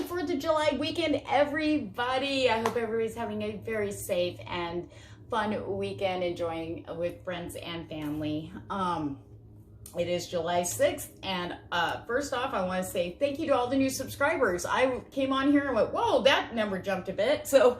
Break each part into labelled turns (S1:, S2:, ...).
S1: 4th of July weekend, everybody. I hope everybody's having a very safe and fun weekend, enjoying with friends and family. It is July 6th, and first off, I want to say thank you to all the new subscribers. I came on here and went, whoa, that number jumped a bit. So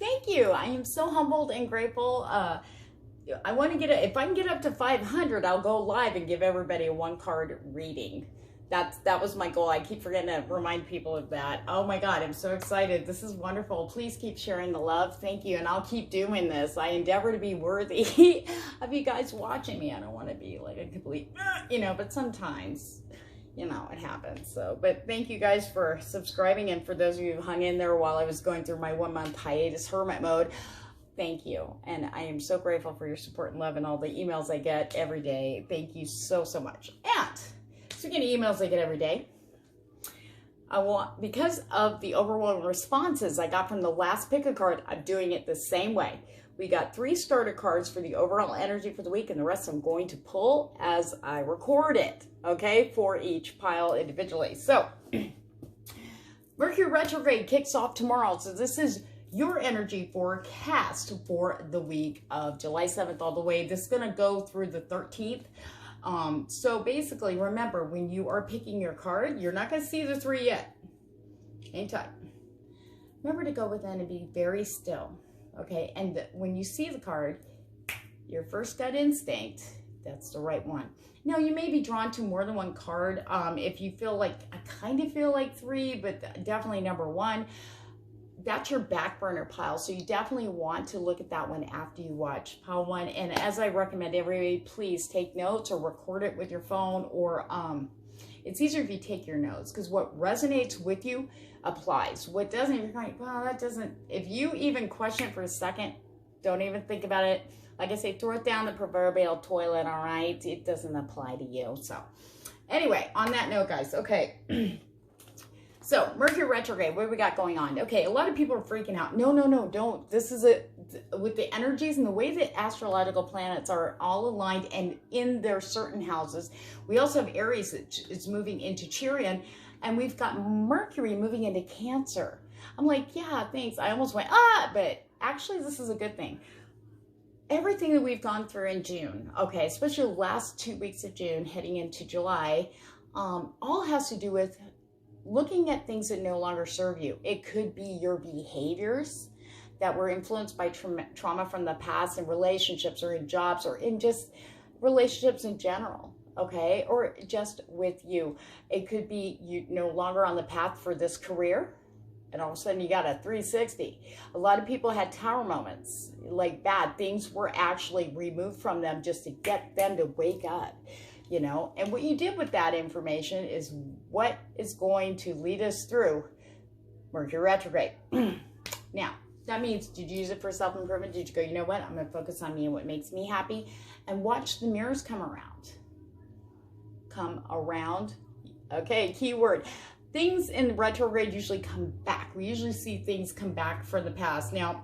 S1: thank you. I am so humbled and grateful. I want to get if I can get up to 500, I'll go live and give everybody a 1-card reading. That was my goal. I keep forgetting to remind people of that. Oh my God, I'm so excited. This is wonderful. Please keep sharing the love. Thank you. And I'll keep doing this. I endeavor to be worthy of you guys watching me. I don't want to be like a complete, but sometimes, it happens. So, but thank you guys for subscribing. And for those of you who hung in there while I was going through my 1-month hiatus hermit mode, thank you. And I am so grateful for your support and love and all the emails I get every day. Thank you so, so much. And speaking of emails I get every day, because of the overwhelming responses I got from the last pick a card, I'm doing it the same way. We got 3 starter cards for the overall energy for the week, and the rest I'm going to pull as I record it, okay, for each pile individually. So, Mercury retrograde kicks off tomorrow, so this is your energy forecast for the week of July 7th all the way. This is going to go through the 13th. So basically, remember, when you are picking your card, you're not going to see the 3 yet. Hang tight. Remember to go within and be very still, okay? And when you see the card, your first gut instinct, that's the right one. Now, you may be drawn to more than 1 card. If you feel like, I kind of feel like 3, but definitely number 1. That's your back burner pile, so you definitely want to look at that one after you watch pile 1. And as I recommend everybody, please take notes or record it with your phone, or it's easier if you take your notes, because what resonates with you applies. What doesn't, you're going, well, that doesn't. If you even question it for a second, don't even think about it. Like I say, throw it down the proverbial toilet, all right? It doesn't apply to you. So anyway, on that note, guys, okay. So, Mercury retrograde, what do we got going on? Okay, a lot of people are freaking out. No, don't. This is with the energies and the way the astrological planets are all aligned and in their certain houses. We also have Aries that is moving into Chirian, and we've got Mercury moving into Cancer. I'm like, yeah, thanks. I almost went, but actually this is a good thing. Everything that we've gone through in June, okay, especially the last 2 weeks of June heading into July, all has to do with looking at things that no longer serve you. It could be your behaviors that were influenced by trauma from the past in relationships or in jobs or in just relationships in general, okay? Or just with you. It could be you no longer on the path for this career, and all of a sudden you got a 360. A lot of people had tower moments, like bad things were actually removed from them just to get them to wake up. And what you did with that information is what is going to lead us through Mercury retrograde. Now, that means, did you use it for self-improvement? Did you go, you know what, I'm going to focus on me and what makes me happy, and watch the mirrors come around. Come around. Okay, keyword. Things in retrograde usually come back. We usually see things come back from the past. Now,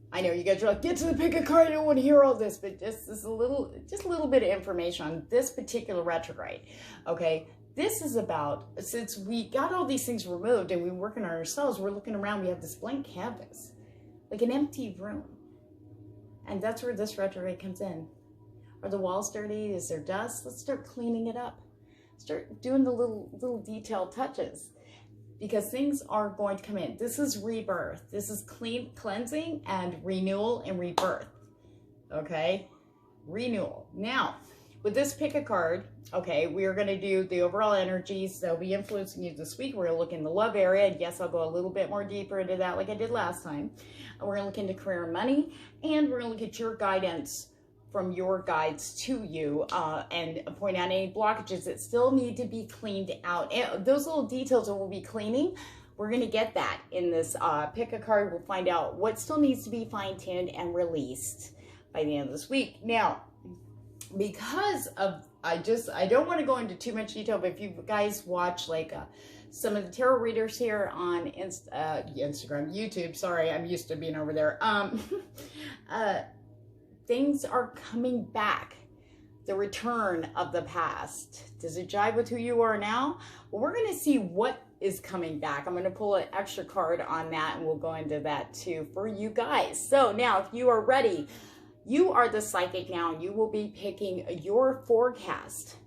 S1: I know you guys are like, get to the pick a card, I don't want to hear all this, but just a little bit of information on this particular retrograde, okay? This is about, since we got all these things removed and we're working on ourselves, we're looking around, we have this blank canvas, like an empty room. And that's where this retrograde comes in. Are the walls dirty? Is there dust? Let's start cleaning it up. Start doing the little detailed touches, because things are going to come in. This is rebirth. This is cleansing and renewal and rebirth, okay? Renewal. Now, with this pick a card, okay, we are going to do the overall energies that will be influencing you this week. We're going to look in the love area, and yes, I'll go a little bit more deeper into that like I did last time. And we're going to look into career and money, and we're going to look at your guidance from your guides to you, and point out any blockages that still need to be cleaned out. And those little details that we'll be cleaning, we're going to get that in this pick a card. We'll find out what still needs to be fine-tuned and released by the end of this week. Now, because of, I don't want to go into too much detail, but if you guys watch like some of the tarot readers here on Instagram, YouTube, sorry, I'm used to being over there, things are coming back. the return of the past. Does it jive with who you are now? Well, we're going to see what is coming back. I'm going to pull an extra card on that, and we'll go into that too for you guys. So now, if you are ready, you are the psychic now, and you will be picking your forecast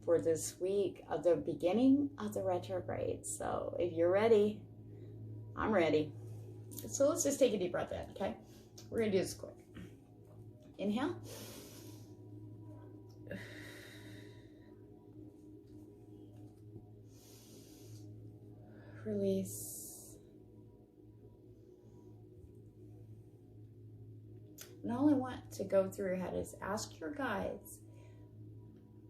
S1: for this week of the beginning of the retrograde. So if you're ready, I'm ready. So let's just take a deep breath in, okay? We're going to do this quick. Inhale. Release. And all I want to go through your head is ask your guides,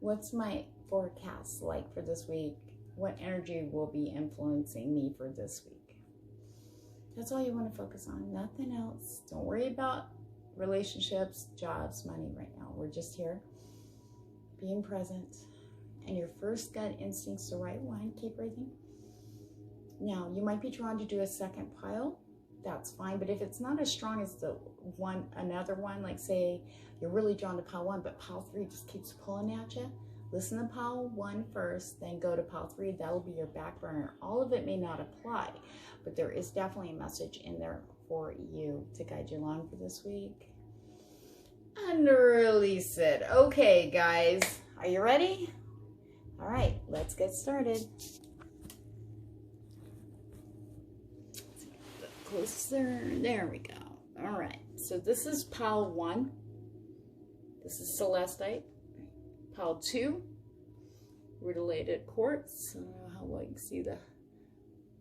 S1: what's my forecast like for this week? What energy will be influencing me for this week? That's all you want to focus on, nothing else. Don't worry about relationships, jobs, money right now. We're just here being present. And your first gut instinct's the right one. Keep breathing. Now, you might be drawn to do a second pile. That's fine. But if it's not as strong as the one, another one, like say you're really drawn to pile 1, but pile 3 just keeps pulling at you, listen to pile 1 first, then go to pile 3. That'll be your back burner. All of it may not apply, but there is definitely a message in there for you to guide you along for this week. And release it. Okay, guys, are you ready? All right, let's get started. Closer. There we go. All right. So this is pile 1. This is celestite. Pile 2, rutilated quartz. I don't know how well you can see the.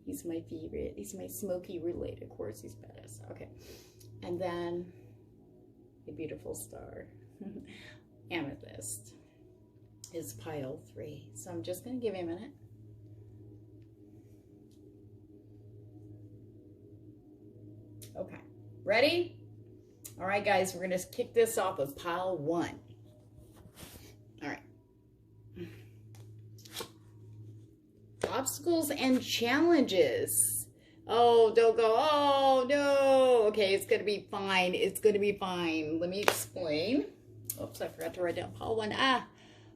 S1: He's my favorite. He's my smoky rutilated quartz. He's badass. Okay. And then a beautiful star. Amethyst is pile 3. So I'm just going to give you a minute. Okay, ready? All right, guys, we're going to kick this off with pile 1. All right. Obstacles and challenges. Oh, don't go, oh, no. Okay, it's going to be fine. It's going to be fine. Let me explain. Oops, I forgot to write down pile 1.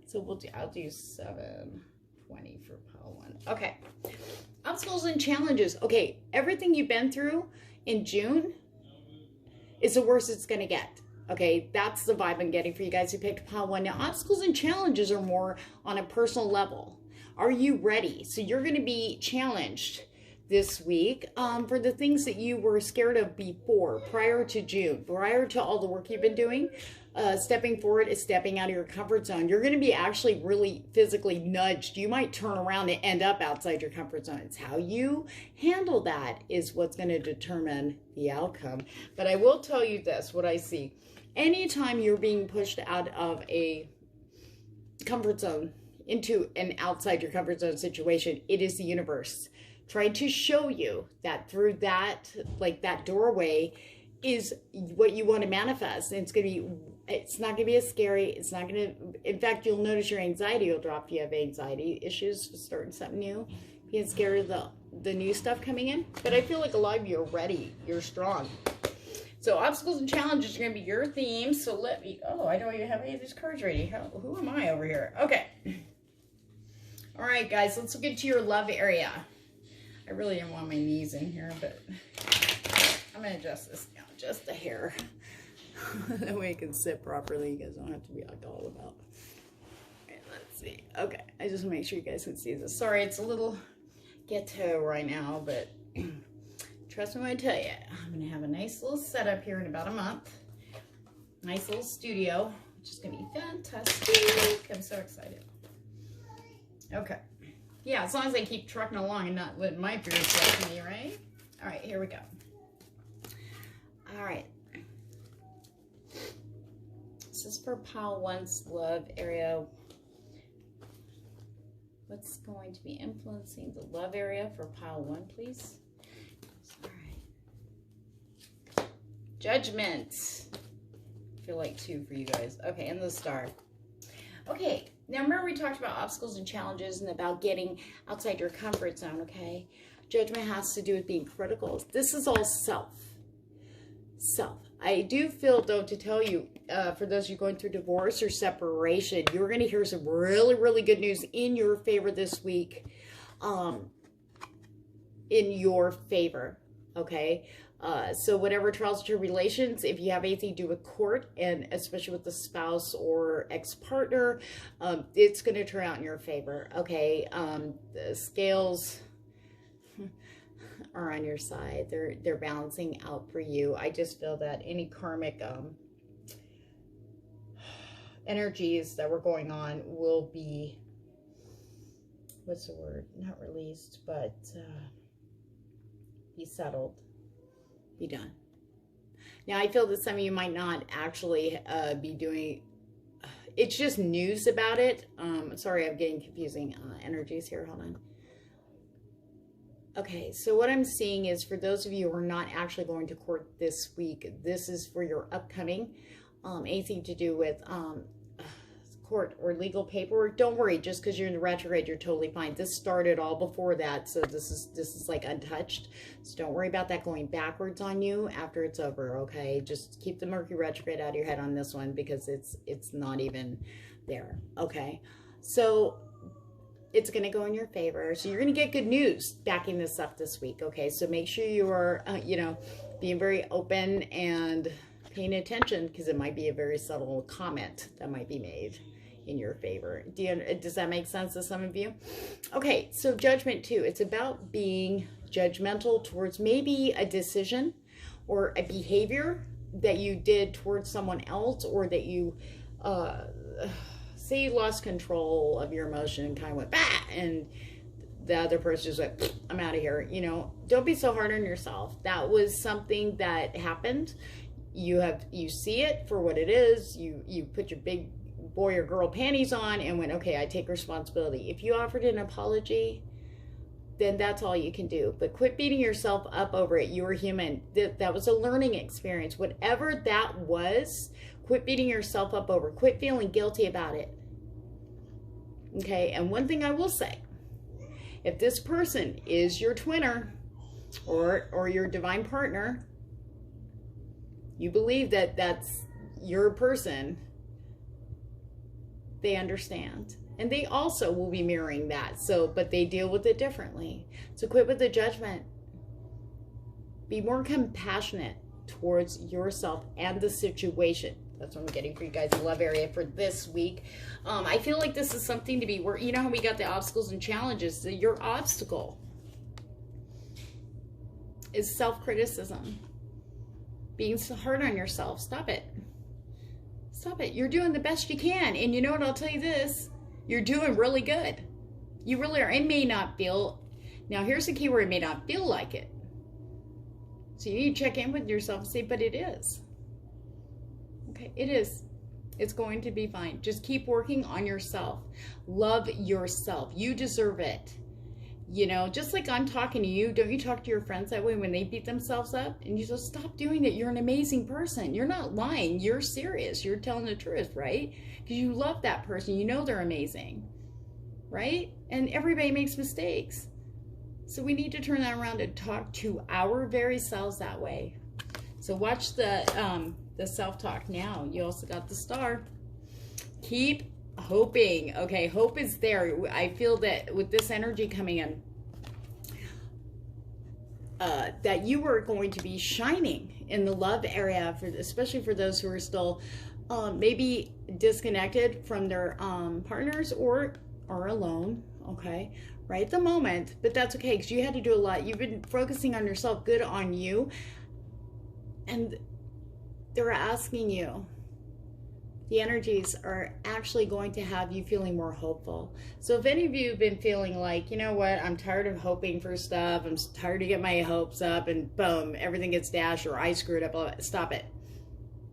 S1: So I'll do 720 for pile 1. Okay. Obstacles and challenges. Okay, everything you've been through in June is the worst it's going to get. Okay, that's the vibe I'm getting for you guys who picked pile 1. Now, obstacles and challenges are more on a personal level. Are you ready? So you're going to be challenged this week for the things that you were scared of before, prior to June, prior to all the work you've been doing. Stepping forward is stepping out of your comfort zone. You're going to be actually really physically nudged. You might turn around and end up outside your comfort zone. It's how you handle that is what's going to determine the outcome. But I will tell you this, what I see. Anytime you're being pushed out of a comfort zone into an outside your comfort zone situation, it is the universe trying to show you that through that, like that doorway, is what you want to manifest. And it's not going to be as scary. It's not going to, in fact, you'll notice your anxiety will drop if you have anxiety issues starting something new, being scared of the new stuff coming in. But I feel like a lot of you are ready. You're strong. So obstacles and challenges are going to be your theme. So let me, I don't even have any of these cards ready. Who am I over here? Okay. All right, guys, let's get to your love area. I really didn't want my knees in here, but I'm going to adjust this down just a hair. That way I can sit properly. You guys don't have to be like all about. All right, let's see. Okay, I just want to make sure you guys can see this. Sorry, it's a little ghetto right now, but trust me when I tell you, I'm going to have a nice little setup here in about a month. Nice little studio, which is going to be fantastic. I'm so excited. Okay. Yeah, as long as I keep trucking along and not letting my fears get to me, right? All right, here we go. All right. This is for pile 1's love area. What's going to be influencing the love area for pile 1, please? All right. Judgment. I feel like 2 for you guys. Okay, and the star. Okay, now remember we talked about obstacles and challenges and about getting outside your comfort zone, okay? Judgment has to do with being critical. This is all self. I do feel, though, to tell you, for those of you going through divorce or separation, you're going to hear some really, really good news in your favor this week. In your favor, okay? So whatever trials and tribulations, if you have anything to do with court, and especially with the spouse or ex-partner, it's going to turn out in your favor, okay? The scales are on your side. They're balancing out for you. I just feel that any karmic energies that were going on will be, what's the word? Not released, but be settled, be done. Now, I feel that some of you might not actually be doing, it's just news about it. Sorry, I'm getting confusing energies here. Hold on. Okay, so what I'm seeing is for those of you who are not actually going to court this week, this is for your upcoming, anything to do with court or legal paperwork. Don't worry, just because you're in the retrograde, you're totally fine. This started all before that, so this is like untouched. So don't worry about that going backwards on you after it's over, okay? Just keep the Mercury retrograde out of your head on this one because it's not even there, okay? So it's going to go in your favor. So you're going to get good news backing this up this week, okay? So make sure you are, being very open and paying attention because it might be a very subtle comment that might be made in your favor. Does that make sense to some of you? Okay, so judgment too. It's about being judgmental towards maybe a decision or a behavior that you did towards someone else, or that you, say you lost control of your emotion and kind of went, bah, and the other person just like, I'm out of here. Don't be so hard on yourself. That was something that happened. You see it for what it is. You put your big boy or girl panties on and went, okay, I take responsibility. If you offered an apology, then that's all you can do. But quit beating yourself up over it. You're human. That was a learning experience. Whatever that was, quit beating yourself up over. Quit feeling guilty about it. Okay, and one thing I will say, if this person is your twinner or your divine partner, you believe that that's your person, they understand. And they also will be mirroring that. But they deal with it differently. So quit with the judgment. Be more compassionate towards yourself and the situation. That's what I'm getting for you guys, the love area for this week. I feel like this is something to be, you know how we got the obstacles and challenges? Your obstacle is self-criticism. Being so hard on yourself. Stop it. Stop it. You're doing the best you can. And you know what? I'll tell you this. You're doing really good. You really are. It may not feel, now here's the key word, it may not feel like it. So you need to check in with yourself and say, but it is. Okay, it is. It's going to be fine. Just keep working on yourself. Love yourself. You deserve it. Just like I'm talking to you, don't you talk to your friends that way when they beat themselves up? And you just stop doing it. You're an amazing person. You're not lying. You're serious. You're telling the truth, right? Because you love that person. You know they're amazing, right? And everybody makes mistakes. So we need to turn that around and talk to our very selves that way. So watch the self-talk now. You also got the star. Keep hoping. Okay, hope is there. I feel that with this energy coming in, that you are going to be shining in the love area, especially for those who are still maybe disconnected from their partners or are alone, okay, right at the moment. But that's okay, because you had to do a lot. You've been focusing on yourself. Good on you. And they're asking you, the energies are actually going to have you feeling more hopeful. So if any of you have been feeling like, you know what, I'm tired of hoping for stuff, I'm tired to get my hopes up, and boom, everything gets dashed, or I screwed up, stop it.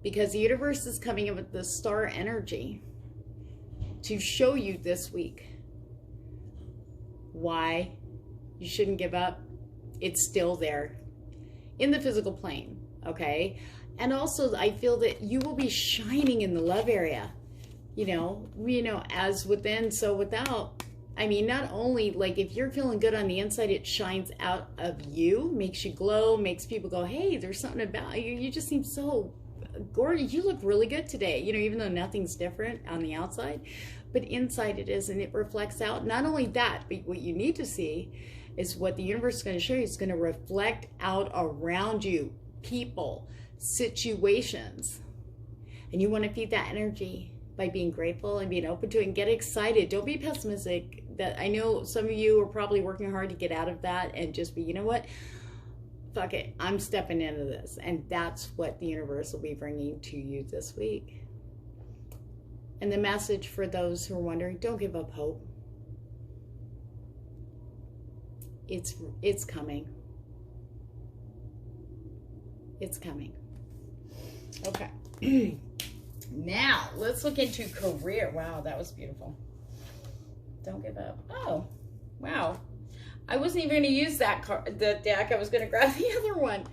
S1: Because the universe is coming in with the star energy to show you this week why you shouldn't give up. It's still there in the physical plane, okay? And also, I feel that you will be shining in the love area. As within, so without. I mean, not only, like, if you're feeling good on the inside, it shines out of you, makes you glow, makes people go, hey, there's something about you. You just seem so gorgeous. You look really good today. You know, even though nothing's different on the outside, but inside it is, and it reflects out. Not only that, but what you need to see is what the universe is going to show you. It's going to reflect out around you, people, situations. And you want to feed that energy by being grateful and being open to it and get excited. Don't be pessimistic. That I know some of you are probably working hard to get out of that and just be, you know what? Fuck it. I'm stepping into this. And that's what the universe will be bringing to you this week. And the message for those who are wondering, don't give up hope. It's coming. It's coming. Okay. Now, let's look into career. Wow, that was beautiful. Don't give up. Oh, wow. I wasn't even going to use the deck. I was going to grab the other one.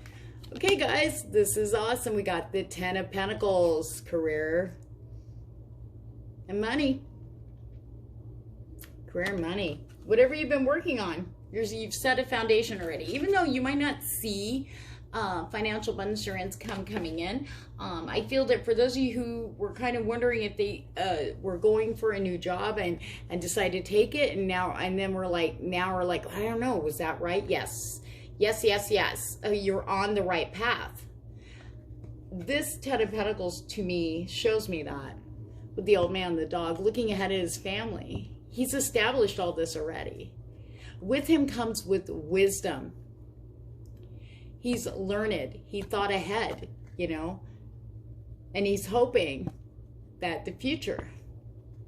S1: Okay, guys, this is awesome. We got the 10 of Pentacles, career and money. Career and money. Whatever you've been working on, you've set a foundation already. Even though you might not see financial abundance or income coming in. I feel that for those of you who were kind of wondering if they were going for a new job and decided to take it, and then we're like, I don't know, was that right? Yes. You're on the right path. This 10 of Pentacles to me shows me that with the old man, the dog, looking ahead at his family. He's established all this already. With him comes with wisdom. He's learned. He thought ahead, you know, and he's hoping that the future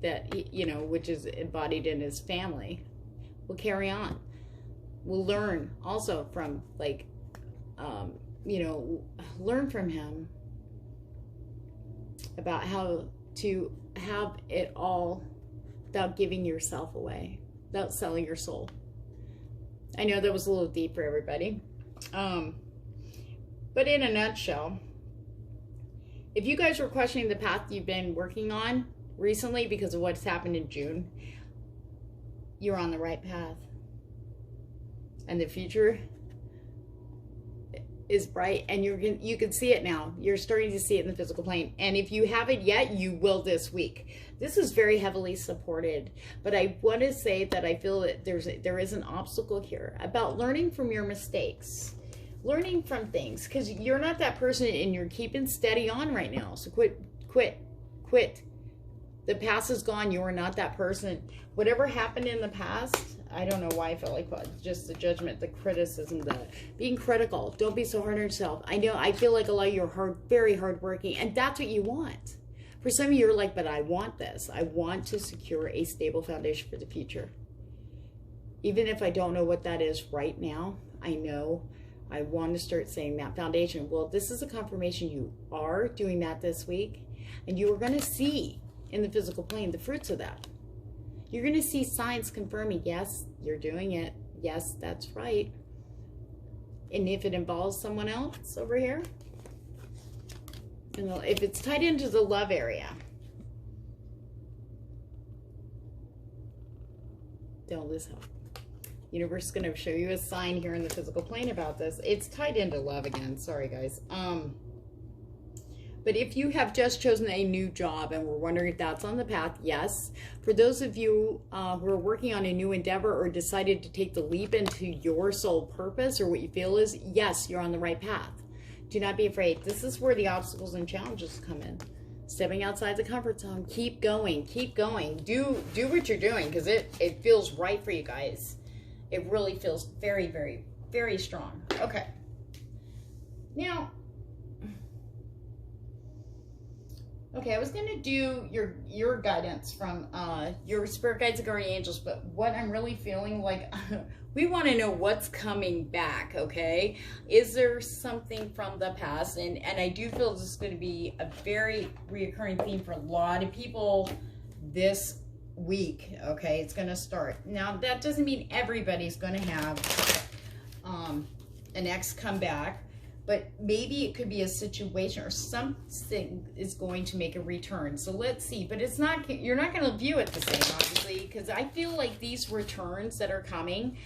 S1: that, you know, which is embodied in his family, will carry on. We'll learn also from, like, you know, learn from him about how to have it all without giving yourself away, without selling your soul. I know that was a little deep for everybody. But in a nutshell, if you guys were questioning the path you've been working on recently because of what's happened in June, you're on the right path. And the future is bright, and you can see it now. You're starting to see it in the physical plane. And if you haven't yet, you will this week. This is very heavily supported. But I want to say that I feel that there is an obstacle here about learning from your mistakes. Learning from things, because you're not that person and you're keeping steady on right now. So quit. The past is gone. You are not that person. Whatever happened in the past, I don't know why I felt like just the judgment, the criticism, the being critical. Don't be so hard on yourself. I feel like a lot of you are very hardworking, and that's what you want. For some of you, you're like, but I want this. I want to secure a stable foundation for the future. Even if I don't know what that is right now, I know I want to start saying that foundation. Well, this is a confirmation you are doing that this week, and you are going to see in the physical plane the fruits of that. You're going to see signs confirming, yes, you're doing it. Yes, that's right. And if it involves someone else over here, and if it's tied into the love area, don't lose hope. Universe is going to show you a sign here in the physical plane about this. It's tied into love again. Sorry, guys. But if you have just chosen a new job and we're wondering if that's on the path, yes. For those of you who are working on a new endeavor or decided to take the leap into your soul purpose or what you feel is, yes, you're on the right path. Do not be afraid. This is where the obstacles and challenges come in. Stepping outside the comfort zone. Keep going. Keep going. Do what you're doing, because it feels right for you guys. It really feels very, very, very strong. Okay. Now, okay, I was going to do your guidance from your spirit guides and guardian angels, but what I'm really feeling like, we want to know what's coming back, okay? Is there something from the past? And I do feel this is going to be a very reoccurring theme for a lot of people this week, okay? It's going to start. Now, that doesn't mean everybody's going to have an ex come back, but maybe it could be a situation or something is going to make a return. So let's see, but it's not, you're not going to view it the same, obviously, because I feel like these returns that are coming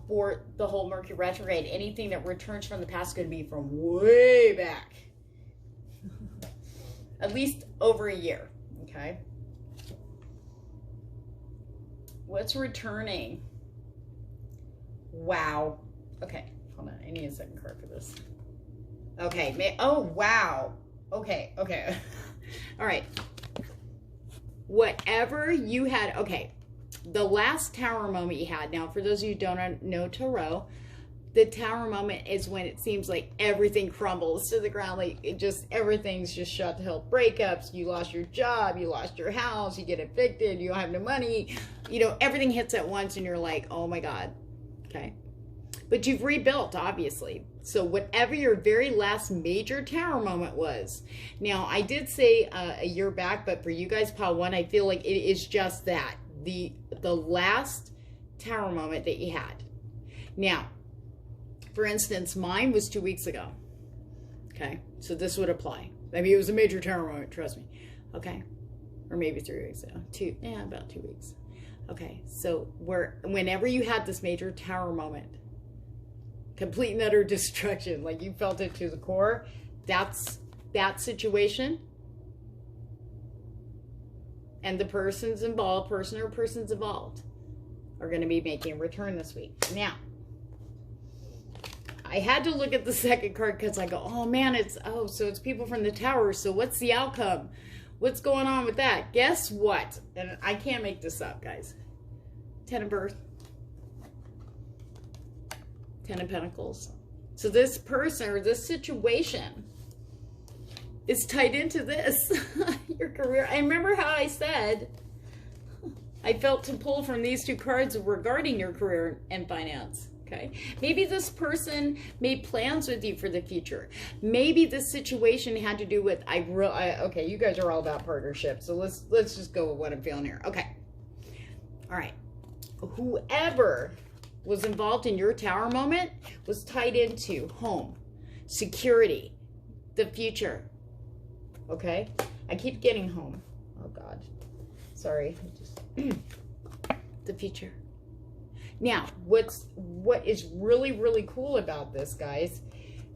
S1: for the whole Mercury retrograde, anything that returns from the past is going to be from way back. At least over a year, okay? What's returning? Wow. Okay, hold on. I need a second card for this. Okay. Oh, wow. Okay. All right. Whatever you had, okay. The last tower moment you had, now for those of you who don't know tarot, the tower moment is when it seems like everything crumbles to the ground, like everything's just shut to hell. Breakups, you lost your job, you lost your house, you get evicted, you don't have no money, everything hits at once and you're like, oh my God, okay? But you've rebuilt, obviously. So whatever your very last major tower moment was. Now, I did say a year back, but for you guys, pile one, I feel like it is just that. The last tower moment that you had. Now, for instance, mine was 2 weeks ago. Okay, so this would apply. I mean, it was a major tower moment, trust me. Okay, or maybe 3 weeks ago. About 2 weeks. Okay, so whenever you had this major tower moment, complete and utter destruction, like you felt it to the core, that's that situation. And the person or persons involved are going to be making a return this week. Now, I had to look at the second card because I go, oh man, so it's people from the tower. So what's the outcome? What's going on with that? Guess what? And I can't make this up, guys. 10 of Earth. 10 of Pentacles. So this person or this situation is tied into this. Your career. I remember how I said I felt to pull from these two cards regarding your career and finance. Okay, maybe this person made plans with you for the future. Maybe this situation had to do with okay, you guys are all about partnership, so let's just go with what I'm feeling here. Okay, all right. Whoever was involved in your tower moment was tied into home, security, the future. Okay, I keep getting home. Oh God, sorry. The future. Now, what is really, really cool about this, guys,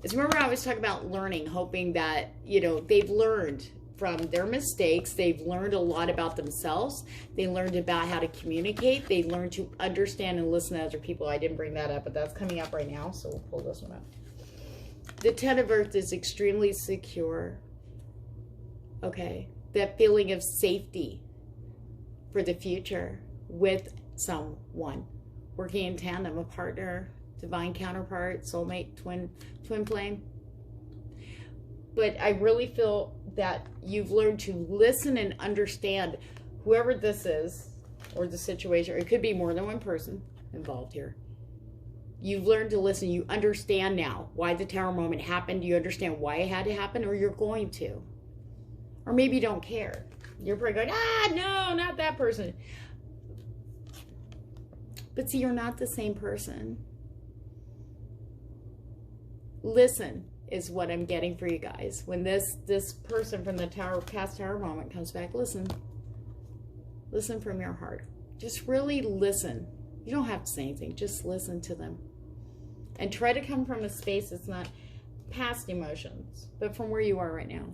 S1: is remember I was talking about learning, hoping that, they've learned from their mistakes. They've learned a lot about themselves. They learned about how to communicate. They learned to understand and listen to other people. I didn't bring that up, but that's coming up right now, so we'll pull this one up. The 10 of Earth is extremely secure. Okay, that feeling of safety for the future with someone. Working in tandem, a partner, divine counterpart, soulmate, twin flame. But I really feel that you've learned to listen and understand whoever this is or the situation, or it could be more than one person involved here. You've learned to listen. You understand now why the tower moment happened. You understand why it had to happen, or you're going to. Or maybe you don't care. You're probably going, no, not that person. But see, you're not the same person. Listen is what I'm getting for you guys. When this person from the past tower moment comes back, listen. Listen from your heart. Just really listen. You don't have to say anything. Just listen to them. And try to come from a space that's not past emotions, but from where you are right now.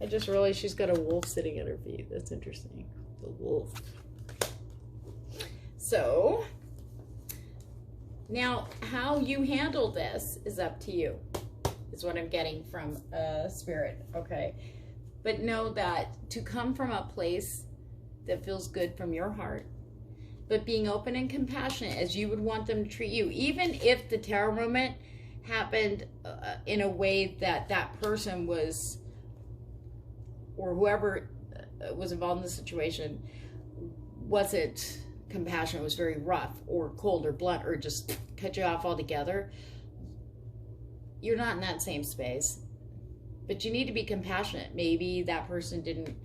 S1: I just realized she's got a wolf sitting at her feet. That's interesting. The wolf. So, now how you handle this is up to you, is what I'm getting from Spirit, okay? But know that to come from a place that feels good from your heart, but being open and compassionate as you would want them to treat you, even if the tower moment happened in a way that that person was, or whoever was involved in the situation, wasn't compassionate, was very rough or cold or blunt or just cut you off altogether, you're not in that same space. But you need to be compassionate. Maybe that person didn't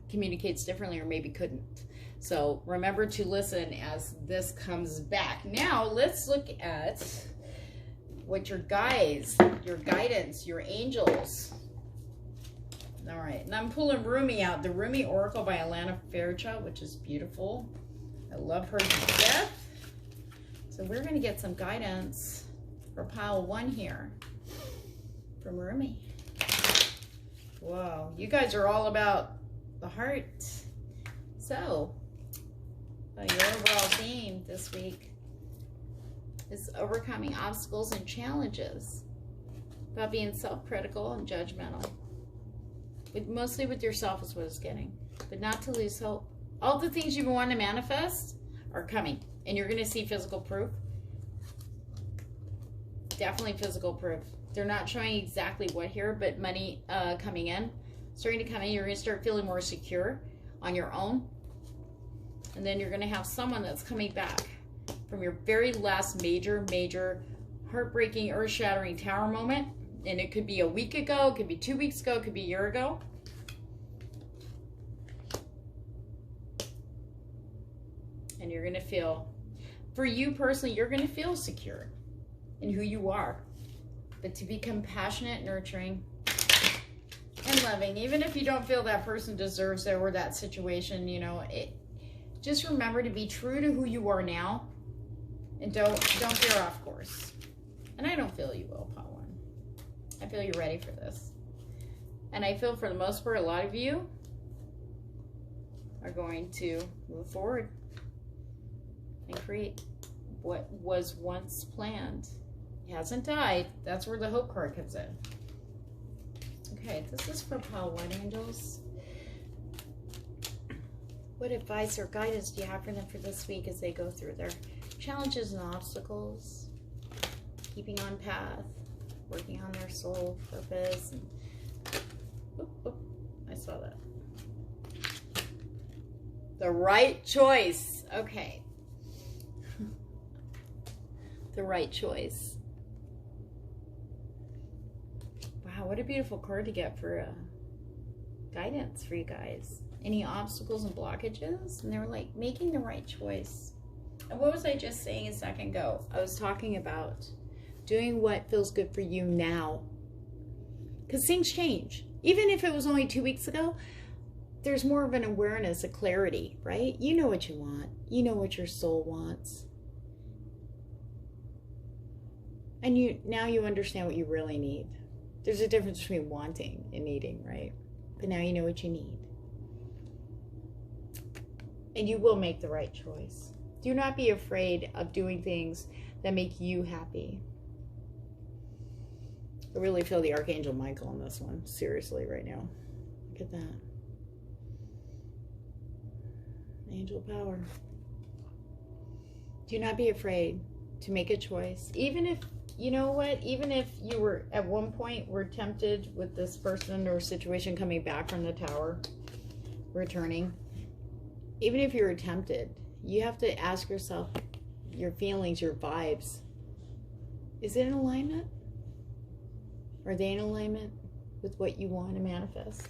S1: communicates differently, or maybe couldn't. So remember to listen as this comes back. Now let's look at what your guides, your guidance, your angels. All right, and I'm pulling Rumi out, the Rumi Oracle by Alana Fairchild, which is beautiful. I love her to death. So we're going to get some guidance for pile 1 here from Rumi. Whoa, you guys are all about the heart. So, your overall theme this week is overcoming obstacles and challenges. About being self-critical and judgmental. Mostly with yourself is what it's getting. But not to lose hope. All the things you've been wanting to manifest are coming. And you're going to see physical proof. Definitely physical proof. They're not showing exactly what here, but money coming in. Starting to come in. You're going to start feeling more secure on your own. And then you're going to have someone that's coming back from your very last major heartbreaking, earth-shattering tower moment. And it could be a week ago, it could be 2 weeks ago, it could be a year ago. And you're going to feel, for you personally, you're going to feel secure in who you are. But to be compassionate, nurturing, and loving, even if you don't feel that person deserves it or that situation, you know, just remember to be true to who you are now. And don't veer off course. And I don't feel you will, Paul. I feel you're ready for this. And I feel for the most part, a lot of you are going to move forward and create what was once planned. It hasn't died. That's where the hope card comes in. Okay, this is for pile 1, angels. What advice or guidance do you have for them for this week as they go through their challenges and obstacles? Keeping on path. Working on their soul purpose. And, I saw that. The right choice. Okay. The right choice. Wow, what a beautiful card to get for guidance for you guys. Any obstacles and blockages? And they were like, making the right choice. And what was I just saying a second ago? I was talking about doing what feels good for you now. Because things change. Even if it was only 2 weeks ago, there's more of an awareness, a clarity, right? You know what you want. You know what your soul wants. And now you understand what you really need. There's a difference between wanting and needing, right? But now you know what you need. And you will make the right choice. Do not be afraid of doing things that make you happy. I really feel the Archangel Michael on this one. Seriously, right now. Look at that. Angel power. Do not be afraid to make a choice. Even if, you know what? Even if you were, at one point, were tempted with this person or situation coming back from the tower, returning. Even if you were tempted, you have to ask yourself, your feelings, your vibes. Is it in alignment? Are they in alignment with what you want to manifest?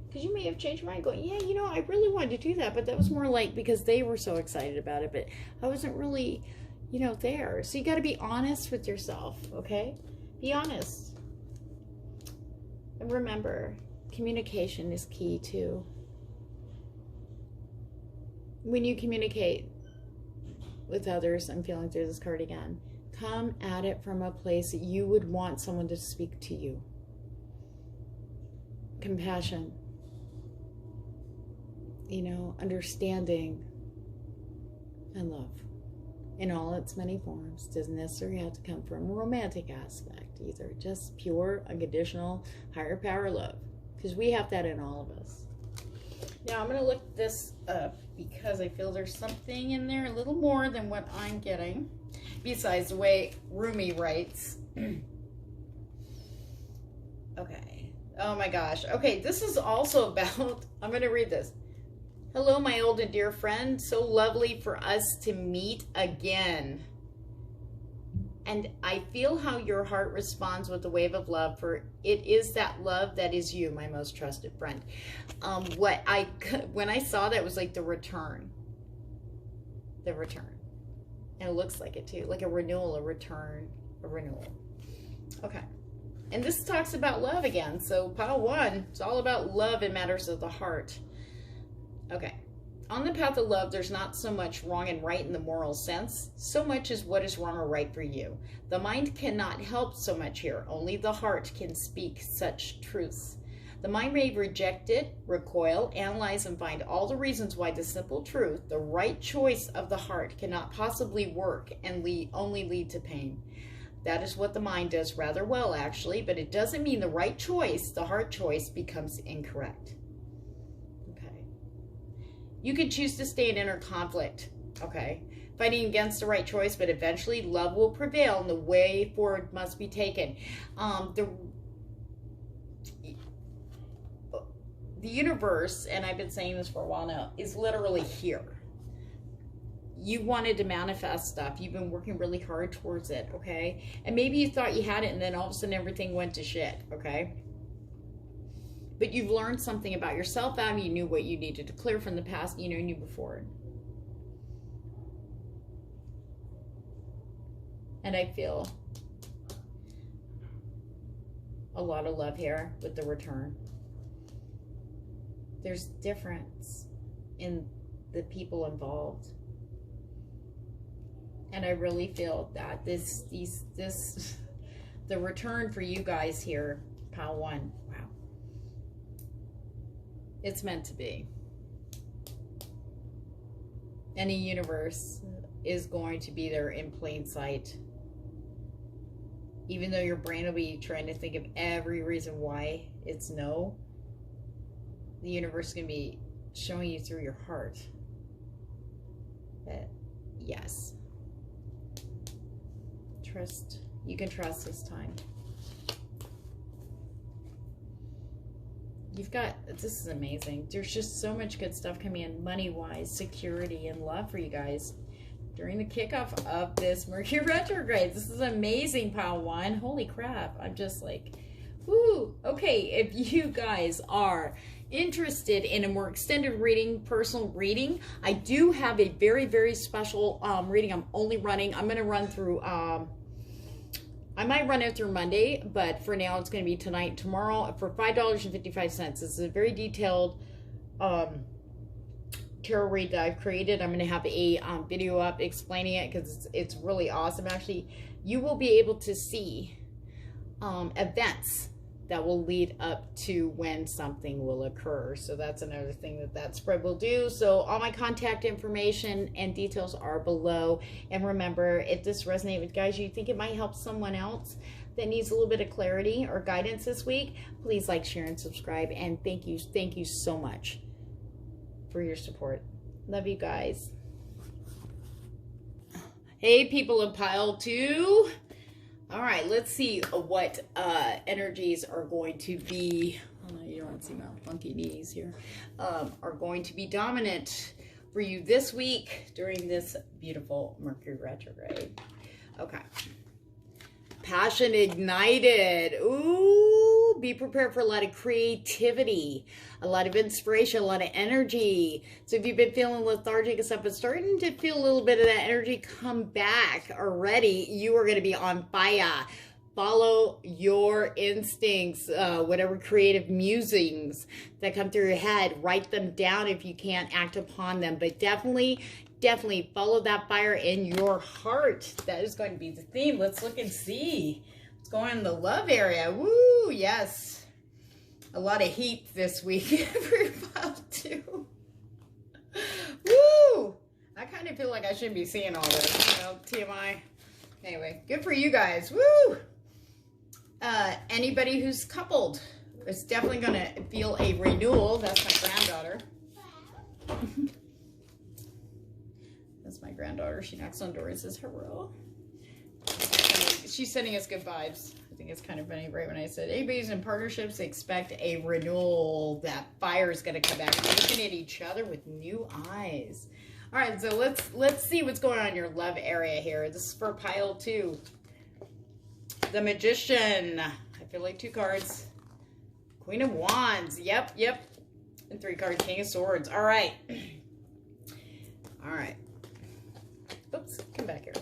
S1: Because you may have changed your mind going, yeah, you know, I really wanted to do that, but that was more like because they were so excited about it, but I wasn't really, you know, there. So you got to be honest with yourself, okay? Be honest. And remember, communication is key too. When you communicate with others, I'm feeling through this card again, come at it from a place that you would want someone to speak to you. Compassion. You know, understanding and love. In all its many forms. Doesn't necessarily have to come from a romantic aspect either. Just pure, unconditional, higher power love. Because we have that in all of us. Now I'm going to look this up because I feel there's something in there a little more than what I'm getting. Besides the way Rumi writes. Okay. Oh my gosh. Okay, this is also about, I'm going to read this. Hello, my old and dear friend. So lovely for us to meet again. And I feel how your heart responds with the wave of love, for it is that love that is you, my most trusted friend. When I saw that, it was like the return. The return. And it looks like it too, like a renewal, a return, a renewal. Okay. And this talks about love again. So pile 1, it's all about love and matters of the heart. Okay. On the path of love, there's not so much wrong and right in the moral sense, so much as what is wrong or right for you. The mind cannot help so much here. Only the heart can speak such truths. The mind may reject it, recoil, analyze, and find all the reasons why the simple truth, the right choice of the heart, cannot possibly work and only lead to pain. That is what the mind does rather well, actually, but it doesn't mean the right choice, the heart choice, becomes incorrect. You can choose to stay in inner conflict, okay? Fighting against the right choice, but eventually love will prevail and the way forward must be taken. The universe, and I've been saying this for a while now, is literally here. You wanted to manifest stuff. You've been working really hard towards it, okay? And maybe you thought you had it and then all of a sudden everything went to shit, okay? But you've learned something about yourself, you knew what you needed to clear from the past, you knew before. And I feel a lot of love here with the return. There's difference in the people involved. And I really feel that the return for you guys here, pile 1, wow. It's meant to be. Any universe is going to be there in plain sight. Even though your brain will be trying to think of every reason why it's no, the universe is going to be showing you through your heart that yes, trust, you can trust this time. You've got, this is amazing. There's just so much good stuff coming in money-wise, security, and love for you guys during the kickoff of this Mercury retrograde. This is amazing, pile 1. Holy crap. I'm just like, whoo. Okay, if you guys are interested in a more extended reading, personal reading, I do have a very, very special reading I'm only running. I'm going to run through... I might run it through Monday, but for now it's going to be tonight and tomorrow for $5.55. This is a very detailed tarot read that I've created. I'm going to have a video up explaining it because it's really awesome. Actually, you will be able to see events that will lead up to when something will occur. So that's another thing that spread will do. So all my contact information and details are below. And remember, if this resonates with you guys, you think it might help someone else that needs a little bit of clarity or guidance this week, please like, share, and subscribe. And thank you so much for your support. Love you guys. Hey, people of pile 2. All right, let's see what energies are going to be, oh no, you don't want to see my funky knees here, are going to be dominant for you this week during this beautiful Mercury retrograde. Okay. Passion ignited. Ooh, be prepared for a lot of creativity, a lot of inspiration, a lot of energy. So if you've been feeling lethargic and stuff, but starting to feel a little bit of that energy come back already, you are going to be on fire. Follow your instincts, whatever creative musings that come through your head, write them down if you can't act upon them, but definitely follow that fire in your heart. That is going to be the theme. Let's look and see what's going on in the love area. Woo, yes. A lot of heat this week for pile 2. Woo! I kind of feel like I shouldn't be seeing all this, TMI. Anyway, good for you guys. Woo! Anybody who's coupled is definitely going to feel a renewal. That's my granddaughter. That's my granddaughter. She knocks on doors and says, hello. She's sending us good vibes. I think it's kind of funny, right? When I said, anybody who's in partnerships, expect a renewal. That fire is going to come back. Looking at each other with new eyes. All right, so let's see what's going on in your love area here. This is for pile 2. the Magician. I feel like 2 cards. Queen of Wands. Yep, yep. And 3 cards, King of Swords. All right. All right. Oops, come back here.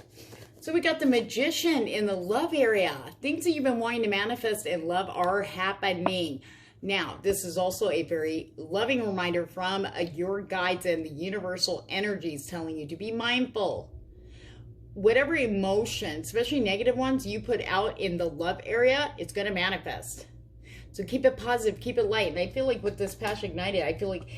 S1: So we got the Magician in the love area. Things that you've been wanting to manifest in love are happening. Now, this is also a very loving reminder from your guides and the universal energies telling you to be mindful. Whatever emotion, especially negative ones, you put out in the love area, it's going to manifest. So keep it positive, keep it light. And I feel like with this Passion Ignited, I feel like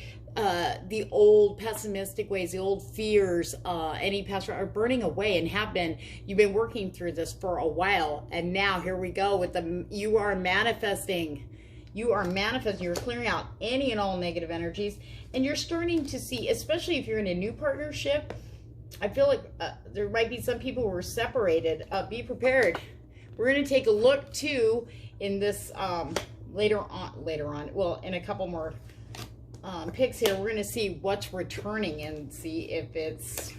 S1: the old pessimistic ways, the old fears, any past are burning away and have been. You've been working through this for a while. And now here we go with you are manifesting. You are manifesting. You're clearing out any and all negative energies. And you're starting to see, especially if you're in a new partnership, I feel like there might be some people who are separated. Be prepared. We're going to take a look too in this later on. Well, in a couple more picks here, we're going to see what's returning and see if it's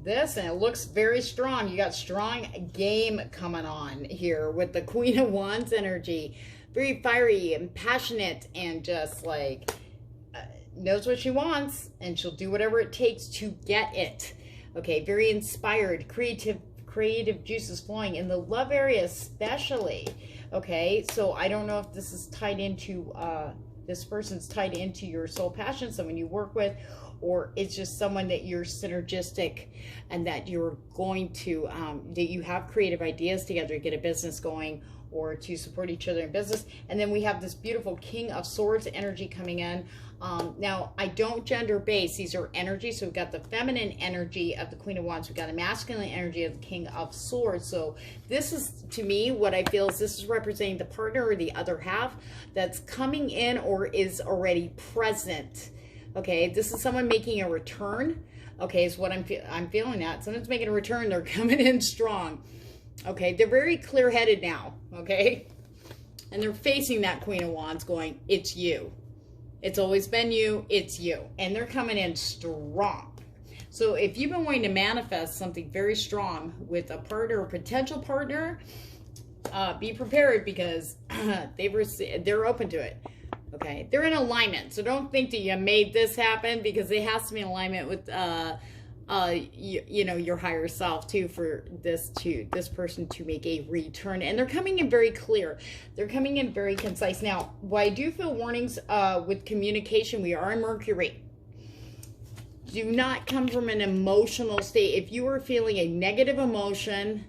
S1: this. And it looks very strong. You got strong game coming on here with the Queen of Wands energy. Very fiery and passionate and just like knows what she wants, and she'll do whatever it takes to get it. Okay, very inspired, creative juices flowing in the love area especially. Okay, so I don't know if this is tied into this person's tied into your soul passion, someone you work with, or it's just someone that you're synergistic and that you're going to that you have creative ideas together to get a business going or to support each other in business. And then we have this beautiful King of Swords energy coming in. Now, I don't gender base. These are energies. So we've got the feminine energy of the Queen of Wands. We've got the masculine energy of the King of Swords. So this is, to me, what I feel is this is representing the partner or the other half that's coming in or is already present. Okay, this is someone making a return. Okay, is what I'm feeling that. Someone's making a return. They're coming in strong. Okay, they're very clear-headed now. Okay, and they're facing that Queen of Wands going, it's you. It's always been you, it's you. And they're coming in strong. So if you've been wanting to manifest something very strong with a partner or potential partner, be prepared because they're open to it. Okay, they're in alignment. So don't think that you made this happen, because it has to be in alignment with you know, your higher self too, for this person to make a return. And they're coming in very clear. They're coming in very concise. Now, I do feel warnings with communication. We are in Mercury. Do not come from an emotional state. If you are feeling a negative emotion,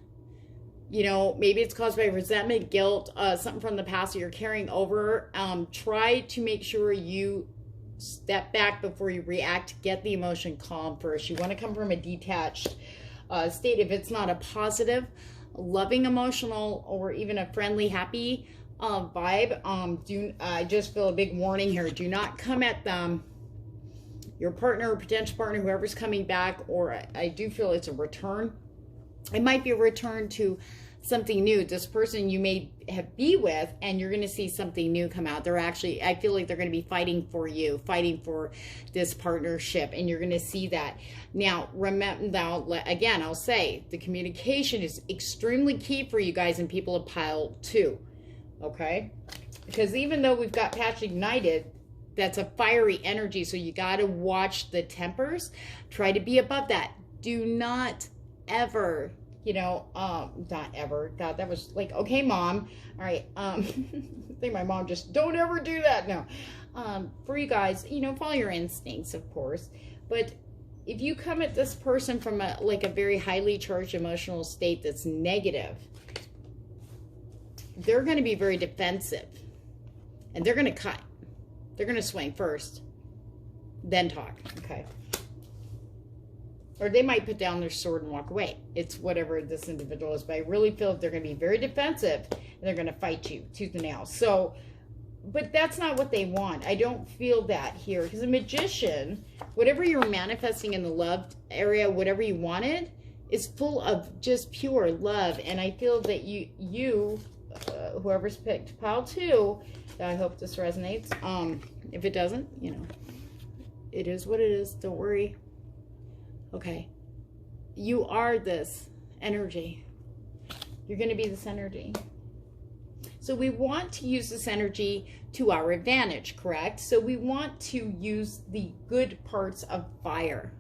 S1: you know, maybe it's caused by resentment, guilt, something from the past that you're carrying over, try to make sure you step back before you react. Get the emotion calm first. You want to come from a detached state. If it's not a positive, loving, emotional, or even a friendly, happy vibe, I just feel a big warning here. Do not come at them, your partner or potential partner, whoever's coming back, or I do feel it's a return. It might be a return to something new. This person you may be with, and you're going to see something new come out. They're actually, I feel like they're going to be fighting for you, fighting for this partnership, and you're going to see that. Now, remember, again, I'll say the communication is extremely key for you guys and people of pile 2. Okay? Because even though we've got Passion Ignited, that's a fiery energy, so you got to watch the tempers. Try to be above that. Do not ever, you know, not ever. God, that was like, okay, Mom. All right. I think my mom just, don't ever do that. No. For you guys, you know, follow your instincts, of course. But if you come at this person from a very highly charged emotional state that's negative, they're going to be very defensive. And they're going to cut. They're going to swing first, then talk. Okay. Or they might put down their sword and walk away. It's whatever this individual is. But I really feel that they're going to be very defensive. And they're going to fight you tooth and nail. So, but that's not what they want. I don't feel that here. Because a magician, whatever you're manifesting in the love area, whatever you wanted, is full of just pure love. And I feel that you whoever's picked pile 2, I hope this resonates. If it doesn't, you know, it is what it is. Don't worry. Okay, you are this energy. You're going to be this energy. So we want to use this energy to our advantage, correct? So we want to use the good parts of fire.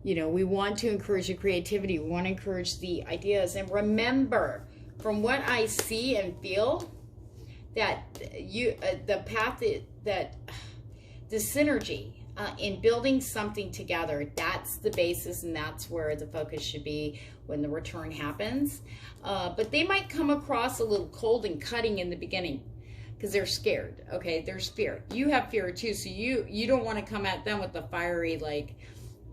S1: You know, we want to encourage the creativity. We want to encourage the ideas. And remember, from what I see and feel, that the path that the synergy in building something together, that's the basis, and that's where the focus should be when the return happens. But they might come across a little cold and cutting in the beginning because they're scared. Okay, there's fear. You have fear too, so you don't want to come at them with the fiery, like,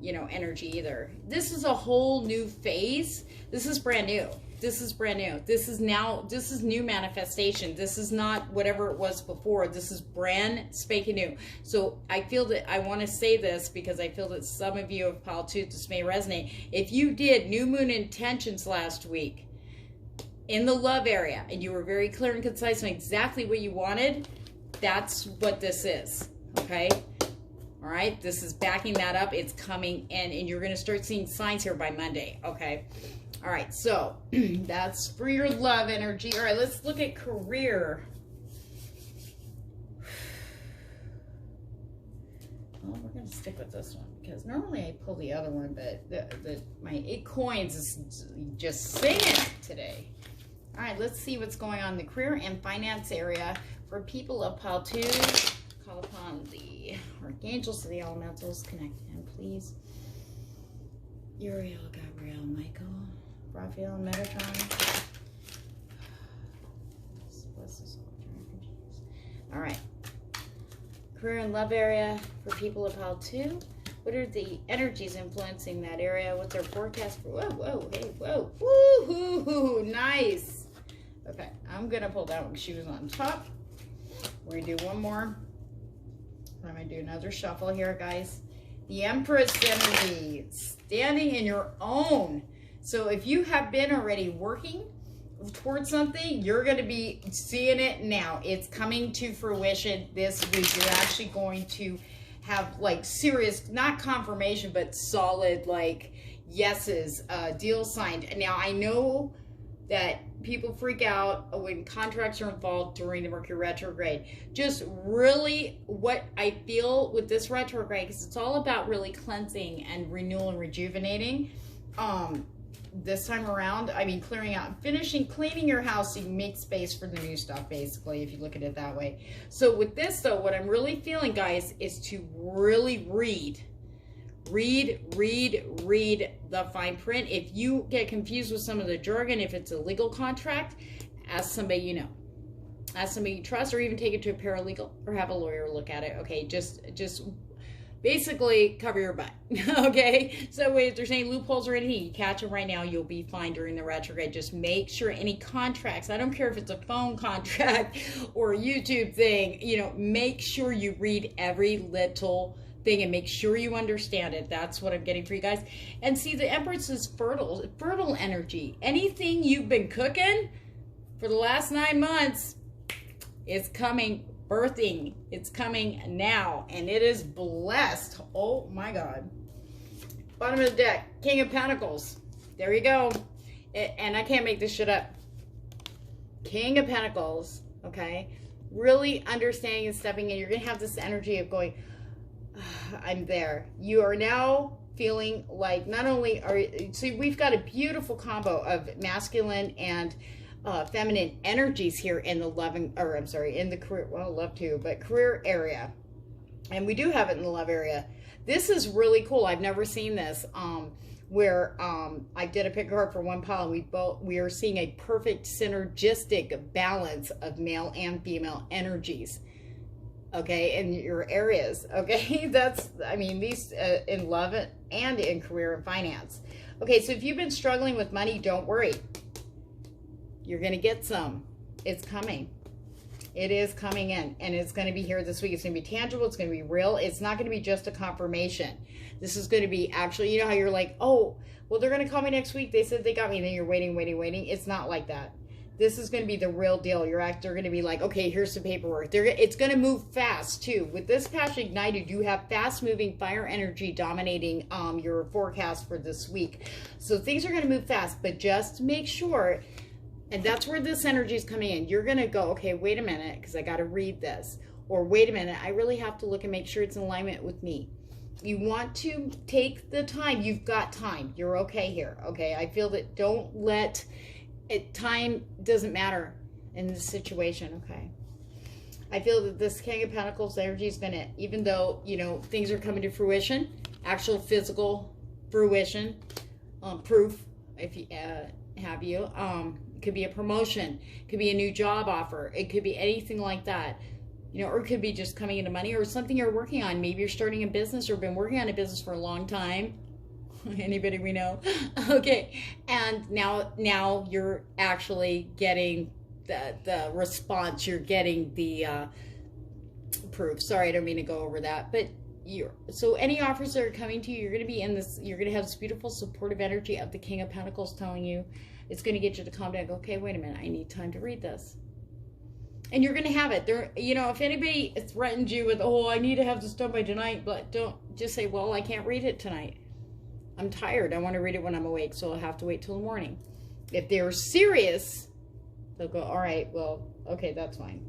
S1: you know, energy either. This is a whole new phase. This is brand new. This is brand new. This is new manifestation. This is not whatever it was before. This is brand spanking new. So I feel that I want to say this because I feel that some of you of Pile 2, this may resonate. If you did new moon intentions last week in the love area and you were very clear and concise on exactly what you wanted, that's what this is. Okay? All right, this is backing that up. It's coming in, and you're going to start seeing signs here by Monday. Okay. All right, so that's for your love energy. All right, let's look at career. Well, we're going to stick with this one because normally I pull the other one, but my 8 coins is just singing today. All right, let's see what's going on in the career and finance area for people of Pile 2. Call upon the archangels of the elementals. Connect them, please. Uriel, Gabriel, Michael, Raphael, Metatron. Bless us all. All right. Career and love area for people of Pile 2. What are the energies influencing that area? What's our forecast for? Whoa, whoa, hey, whoa. Woo-hoo-hoo, nice. Okay, I'm going to pull that one because she was on top. We're going to do one more. I'm going to do another shuffle here, guys. The Empress energy, standing in your own. So if you have been already working towards something, you're going to be seeing it now. It's coming to fruition this week. You're actually going to have like serious, not confirmation, but solid like yeses, deal signed. Now I know that people freak out when contracts are involved during the Mercury retrograde. Just really what I feel with this retrograde, because it's all about really cleansing and renewal and rejuvenating. This time around, I mean, clearing out, cleaning your house so you make space for the new stuff, basically, if you look at it that way. So with this, though, what I'm really feeling, guys, is to really read the fine print. If you get confused with some of the jargon, if it's a legal contract, ask somebody you know. Ask somebody you trust, or even take it to a paralegal or have a lawyer look at it. Okay, just basically cover your butt. Okay, so if there's any loopholes or anything, you catch them right now, you'll be fine during the retrograde. Just make sure any contracts, I don't care if it's a phone contract or a YouTube thing, you know, make sure you read every little thing and make sure you understand it. That's what I'm getting for you guys. And see, the Empress is fertile energy. Anything you've been cooking for the last 9 months is coming, birthing. It's coming now, and it is blessed. Oh my God. Bottom of the deck, King of Pentacles. There you go. And I can't make this shit up. King of Pentacles, okay? Really understanding and stepping in. You're going to have this energy of going, I'm there. You are now feeling like not only are you, so we've got a beautiful combo of masculine and feminine energies here in the in the career, well, love too, but career area. And we do have it in the love area. This is really cool. I've never seen this, where I did a pick card for one pile, and we are seeing a perfect synergistic balance of male and female energies. Okay, in your areas. Okay, that's, I mean, these in love and in career and finance. Okay, so if you've been struggling with money, don't worry. You're going to get some. It's coming. It is coming in, and it's going to be here this week. It's going to be tangible. It's going to be real. It's not going to be just a confirmation. This is going to be actually, you know how you're like, oh, well, they're going to call me next week. They said they got me, and then you're waiting. It's not like that. This is going to be the real deal. They're going to be like, okay, here's some paperwork. It's going to move fast too. With this Passion Ignited, you have fast moving fire energy dominating your forecast for this week. So things are going to move fast, but just make sure And that's where this energy is coming in. You're going to go, okay, wait a minute, because I got to read this. Or wait a minute, I really have to look and make sure it's in alignment with me. You want to take the time. You've got time. You're okay here. Okay, I feel that don't let it, time doesn't matter in this situation. Okay, I feel that this King of Pentacles energy is going to, even though, you know, things are coming to fruition, actual physical fruition, proof, if you have you, it could be a promotion, it could be a new job offer, it could be anything like that. You know, or it could be just coming into money or something you're working on. Maybe you're starting a business or been working on a business for a long time. Anybody we know? Okay. And now you're actually getting the response. You're getting the proof. Sorry, I don't mean to go over that. But so any offers that are coming to you, you're going to be in this, you're going to have this beautiful supportive energy of the King of Pentacles telling you, it's going to get you to calm down. Go, okay, wait a minute. I need time to read this. And you're going to have it there. You know, if anybody threatened you with, oh, I need to have this done by tonight, but don't just say, well, I can't read it tonight. I'm tired. I want to read it when I'm awake, so I'll have to wait till the morning. If they're serious, they'll go, all right, well, okay, that's fine.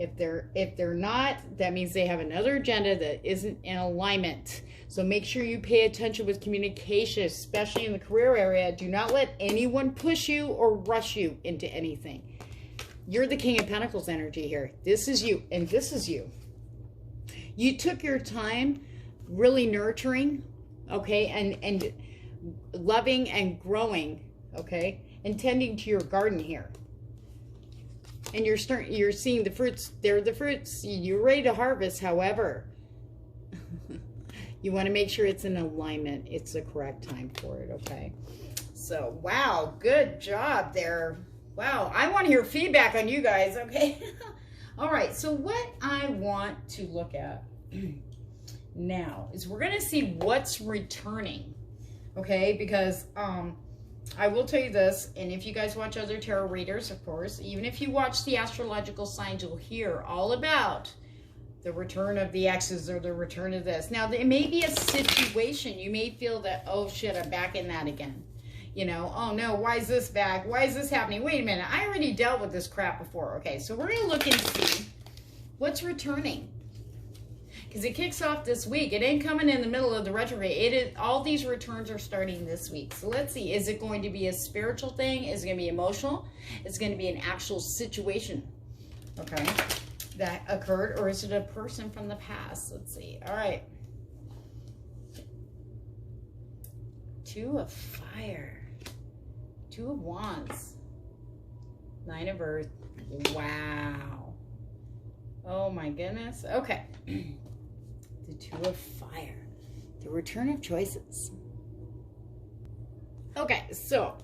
S1: If they're not, that means they have another agenda that isn't in alignment. So make sure you pay attention with communication, especially in the career area. Do not let anyone push you or rush you into anything. You're the King of Pentacles energy here. This is you, and this is you. You took your time really nurturing, okay, and loving and growing, okay, and tending to your garden here. And you're seeing the fruits. They're the fruits. You're ready to harvest, however. You want to make sure it's in alignment. It's the correct time for it, okay? So, wow, good job there. Wow, I want to hear feedback on you guys, okay? All right, so what I want to look at now is we're going to see what's returning, okay? Because I will tell you this, and if you guys watch other tarot readers, of course, even if you watch the astrological signs, you'll hear all about the return of the exes or the return of this. Now, it may be a situation. You may feel that, oh, shit, I'm back in that again. You know, oh no, why is this back? Why is this happening? Wait a minute, I already dealt with this crap before. Okay, so we're going to look and see what's returning. Because it kicks off this week. It ain't coming in the middle of the retrograde. It is, all these returns are starting this week. So let's see, is it going to be a spiritual thing? Is it going to be emotional? Is it going to be an actual situation, okay, that occurred? Or is it a person from the past? Let's see. All right. Two of Fire. Two of Wands. Nine of Earth. Wow. Oh my goodness. Okay. The Two of Fire. The return of choices. Okay, so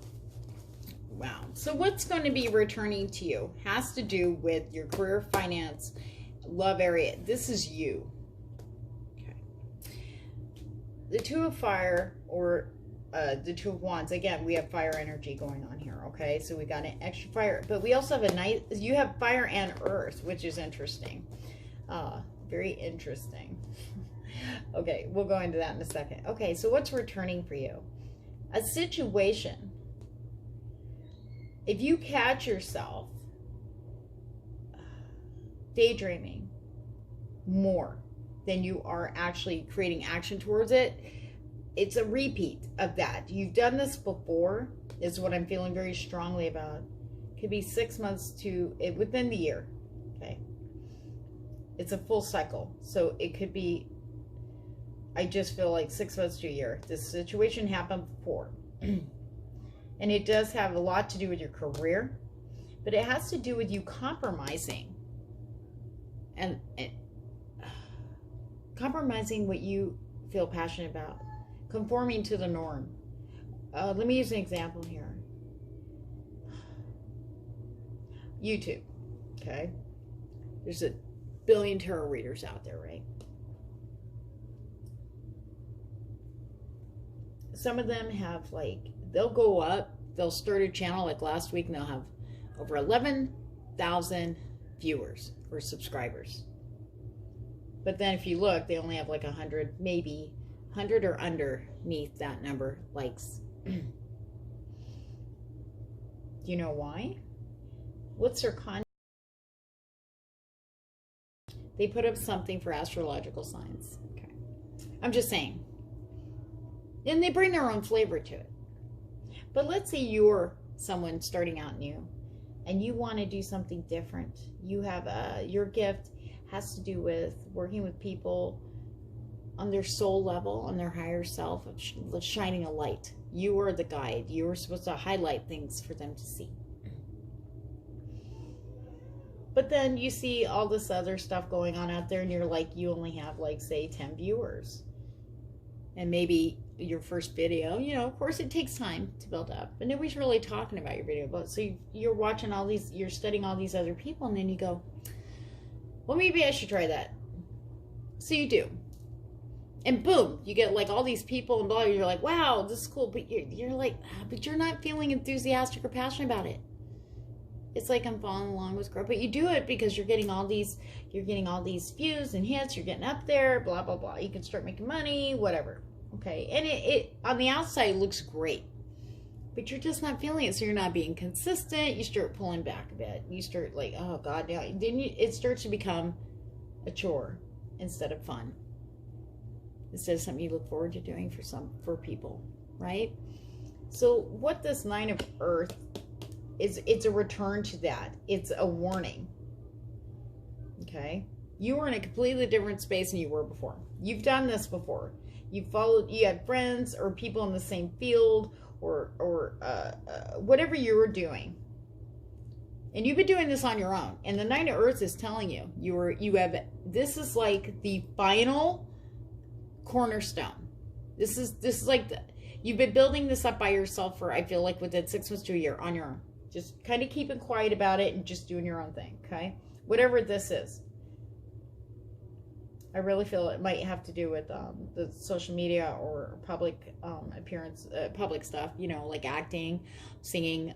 S1: wow. So what's going to be returning to you has to do with your career, finance, love area. This is you. Okay. The Two of Fire, or the Two of Wands, again, we have fire energy going on here, okay? So we got an extra fire, but we also have a nice, you have fire and earth, which is interesting. Very interesting. Okay, we'll go into that in a second. Okay, so what's returning for you? A situation. If you catch yourself daydreaming more than you are actually creating action towards it, it's a repeat of that. You've done this before, is what I'm feeling very strongly about. It could be 6 months to within the year. Okay. It's a full cycle. So it could be, I just feel like 6 months to a year. This situation happened before. And it does have a lot to do with your career, but it has to do with you compromising. And compromising what you feel passionate about. Conforming to the norm. Let me use an example here. YouTube, okay? There's a billion tarot readers out there, right? Some of them have, like, they'll go up, they'll start a channel like last week, and they'll have over 11,000 viewers or subscribers. But then if you look, they only have like 100, maybe 100 or underneath that number likes.
S2: Do you know why? What's their content? They put up something for astrological signs. Okay. I'm just saying. And they bring their own flavor to it. But let's say you're someone starting out new and you want to do something different. You have your gift has to do with working with people on their soul level, on their higher self, of shining a light. You are the guide. You are supposed to highlight things for them to see. But then you see all this other stuff going on out there and you're like, you only have like, say, 10 viewers. And maybe your first video, you know, of course it takes time to build up. But nobody's really talking about your video. But so you're watching all these, you're studying all these other people, and then you go, well, maybe I should try that. So you do. And boom, you get like all these people and blah, you're like, wow, this is cool. But you're like, but you're not feeling enthusiastic or passionate about it. It's like I'm following along with growth, but you do it because you're getting all these views and hits, you're getting up there, blah, blah, blah. You can start making money, whatever. Okay. And it on the outside looks great, but you're just not feeling it. So you're not being consistent. You start pulling back a bit. You start like, oh God, now then it starts to become a chore instead of fun. Instead of something you look forward to doing for people, right? So what this 9 of Earth is, it's a return to that. It's a warning. Okay? You are in a completely different space than you were before. You've done this before. You had friends or people in the same field or whatever you were doing. And you've been doing this on your own. And the 9 of Earth is telling this is like the final cornerstone. This is like you've been building this up by yourself for, I feel like, within 6 months to a year on your own. Just kind of keeping quiet about it and just doing your own thing, okay? Whatever this is. I really feel it might have to do with the social media or public appearance, public stuff, you know, like acting, singing.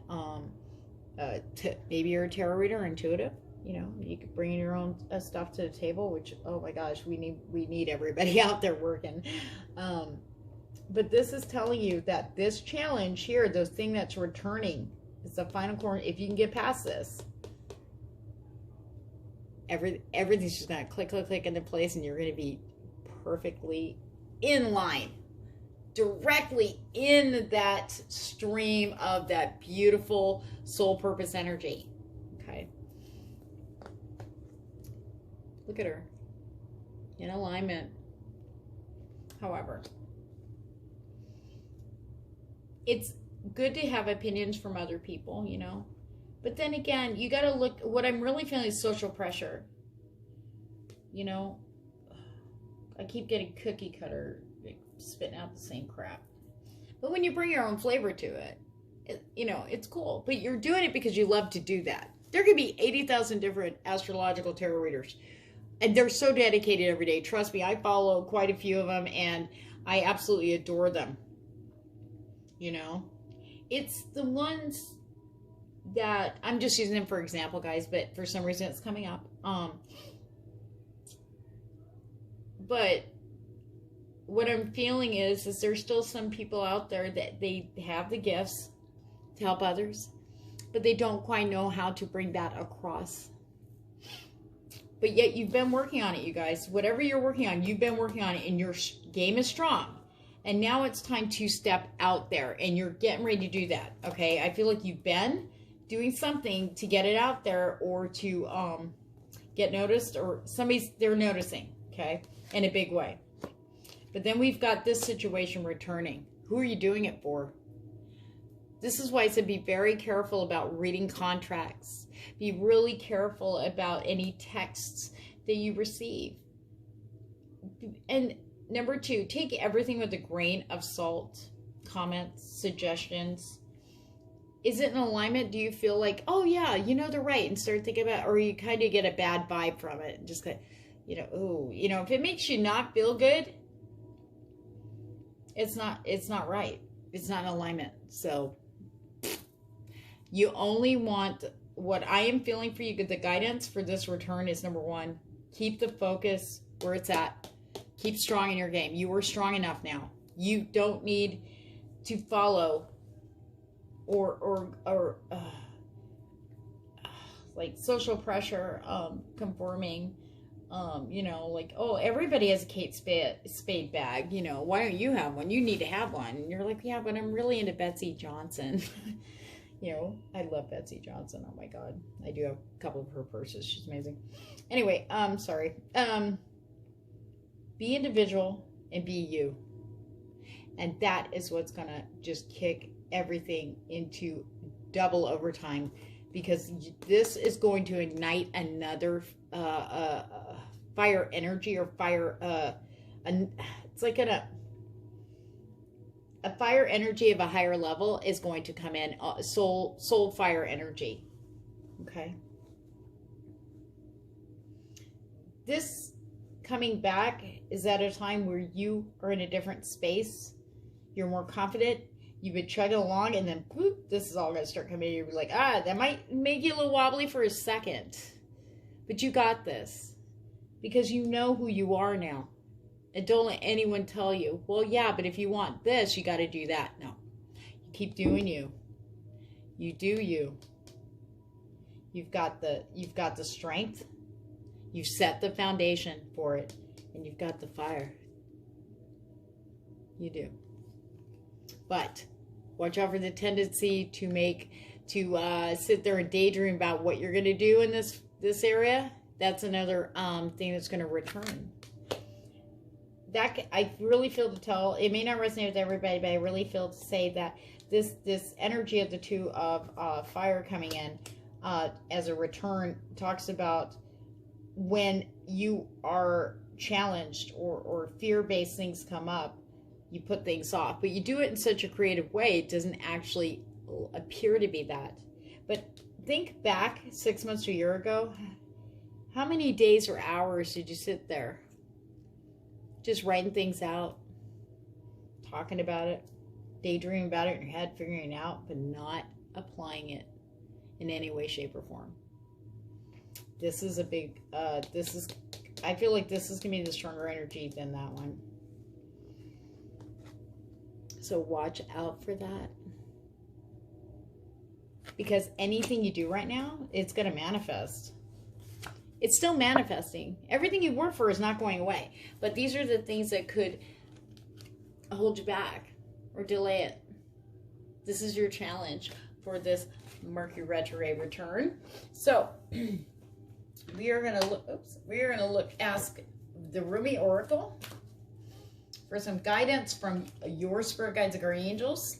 S2: Maybe you're a tarot reader or intuitive. You know, you could bring your own stuff to the table, which, oh my gosh, we need everybody out there working. But this is telling you that this challenge here, the thing that's returning, it's the final corner. If you can get past this, everything's just going to click into place, and you're going to be perfectly in line, directly in that stream of that beautiful soul purpose energy. Okay. Look at her. In alignment. However, it's good to have opinions from other people, you know. But then again, you got to look, what I'm really feeling is social pressure. You know, I keep getting cookie cutter, spitting out the same crap. But when you bring your own flavor to it, you know, it's cool. But you're doing it because you love to do that. There could be 80,000 different astrological tarot readers. And they're so dedicated every day. Trust me, I follow quite a few of them, and I absolutely adore them. You know, it's the ones that, I'm just using them for example, guys, but for some reason it's coming up. But what I'm feeling is there's still some people out there that they have the gifts to help others, but they don't quite know how to bring that across. But yet you've been working on it, you guys. Whatever you're working on, you've been working on it, and your game is strong. And now it's time to step out there, and you're getting ready to do that, okay? I feel like you've been doing something to get it out there, or to get noticed, or they're noticing, okay, in a big way. But then we've got this situation returning. Who are you doing it for? This is why I said be very careful about reading contracts. Be really careful about any texts that you receive. And number 2, take everything with a grain of salt. Comments, suggestions. Is it in alignment? Do you feel like, oh yeah, you know, they're right, and start thinking about, or you kind of get a bad vibe from it and just go, you know, ooh, you know, if it makes you not feel good, it's not right. It's not in alignment. So you only want, what I am feeling for you, the guidance for this return is, number 1, keep the focus where it's at. Keep strong in your game. You are strong enough now. You don't need to follow
S1: or like social pressure, conforming, you know, like, oh, everybody has a Kate Spade bag, you know, why don't you have one? You need to have one. And you're like, yeah, but I'm really into Betsy Johnson. You know, I love Betsy Johnson. Oh my God. I do have a couple of her purses. She's amazing. Anyway, sorry. Be individual and be you. And that is what's going to just kick everything into double overtime, because this is going to ignite another fire energy, or fire, it's like a fire energy of a higher level is going to come in, soul fire energy. Okay. This coming back is at a time where you are in a different space. You're more confident. You've been chugging along, and then boop, this is all going to start coming in. You're like, that might make you a little wobbly for a second, but you got this, because you know who you are now. And don't let anyone tell you, well, yeah, but if you want this, you got to do that. No, you keep doing you. You do you. You've got the strength. You've set the foundation for it, and you've got the fire. You do. But watch out for the tendency to sit there and daydream about what you're going to do in this area. That's another thing that's going to return. That I really feel to tell. It may not resonate with everybody, but I really feel to say that this energy of the two of fire coming in as a return talks about when you are challenged or fear-based things come up, you put things off, but you do it in such a creative way, it doesn't actually appear to be that. But think back 6 months to a year ago, how many days or hours did you sit there just writing things out, talking about it, daydreaming about it in your head, figuring it out, but not applying it in any way, shape, or form? This is a big, I feel like this is going to be the stronger energy than that one. So watch out for that. Because anything you do right now, it's going to manifest. It's still manifesting. Everything you work for is not going away. But these are the things that could hold you back or delay it. This is your challenge for this Mercury retrograde return. So we are going to ask the Rumi Oracle for some guidance from your spirit guides and guardian angels.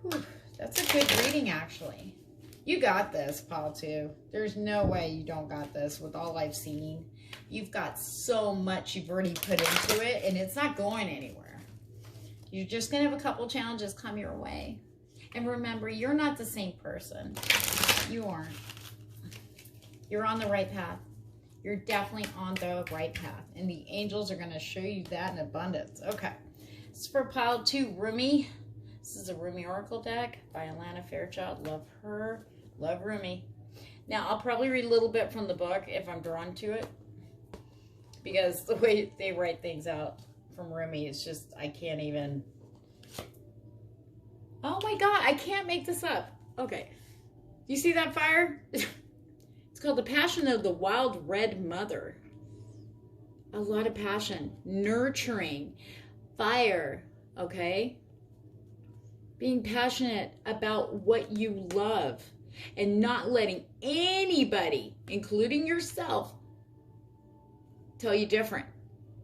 S1: Whew, that's a good reading, actually. You got this, Paul, too. There's no way you don't got this with all I've seen. You've got so much you've already put into it, and it's not going anywhere. You're just going to have a couple challenges come your way. And remember, you're not the same person. You aren't. You're on the right path. You're definitely on the right path. And the angels are going to show you that in abundance. Okay. This is for pile 2, Rumi. This is a Rumi Oracle deck by Alana Fairchild. Love her. Love Rumi. Now, I'll probably read a little bit from the book if I'm drawn to it, because the way they write things out from Rumi is just, I can't even. Oh my God, I can't make this up. Okay. You see that fire? It's called The Passion of the Wild Red Mother. A lot of passion. Nurturing. Fire. Okay? Being passionate about what you love and not letting anybody, including yourself, tell you different.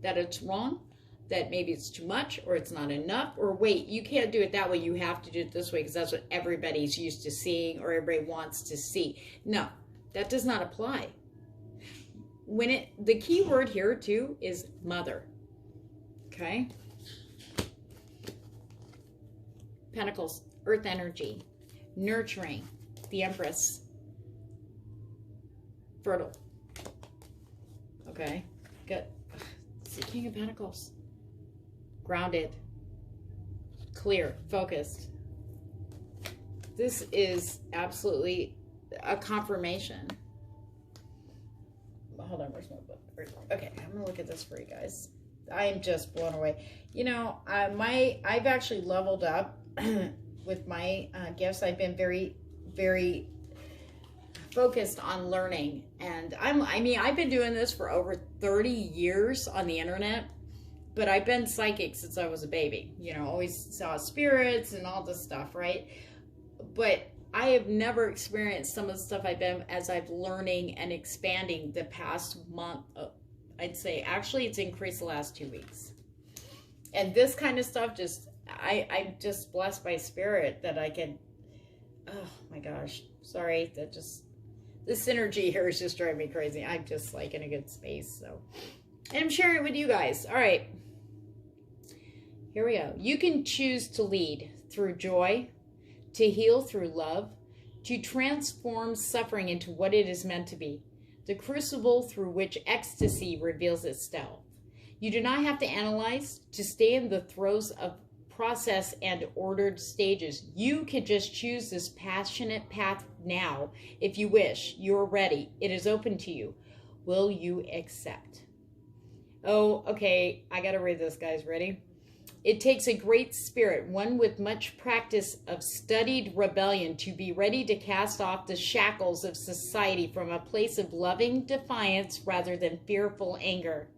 S1: That it's wrong, that maybe it's too much, or it's not enough, or wait, you can't do it that way, you have to do it this way because that's what everybody's used to seeing or everybody wants to see. No, that does not apply. The key word here too is mother. Okay? Pentacles, earth energy, nurturing, the Empress, fertile. Okay, good. It's the King of Pentacles. Grounded, clear, focused. This is absolutely a confirmation. Hold on, where's my book? Okay, I'm gonna look at this for you guys. I am just blown away. You know, I've actually leveled up
S2: with my gifts. I've been very, very focused on learning, and I've been doing this for over 30 years on the internet, but I've been psychic since I was a baby. You know, always saw spirits and all this stuff, right? But I have never experienced some of the stuff as I've learning and expanding the past month. I'd say actually it's increased the last 2 weeks. And this kind of stuff I'm just blessed by spirit that I can, oh my gosh, sorry, this energy here is just driving me crazy. I'm just like in a good space, so. And I'm sharing it with you guys. All right, here we go. You can choose to lead through joy, to heal through love, to transform suffering into what it is meant to be, the crucible through which ecstasy reveals itself. You do not have to analyze, to stay in the throes of process and ordered stages. You can just choose this passionate path now. If you wish, you're ready. It is open to you. Will you accept? Oh, okay. I got to read this, guys. Ready? It takes a great spirit, one with much practice of studied rebellion, to be ready to cast off the shackles of society from a place of loving defiance rather than fearful anger.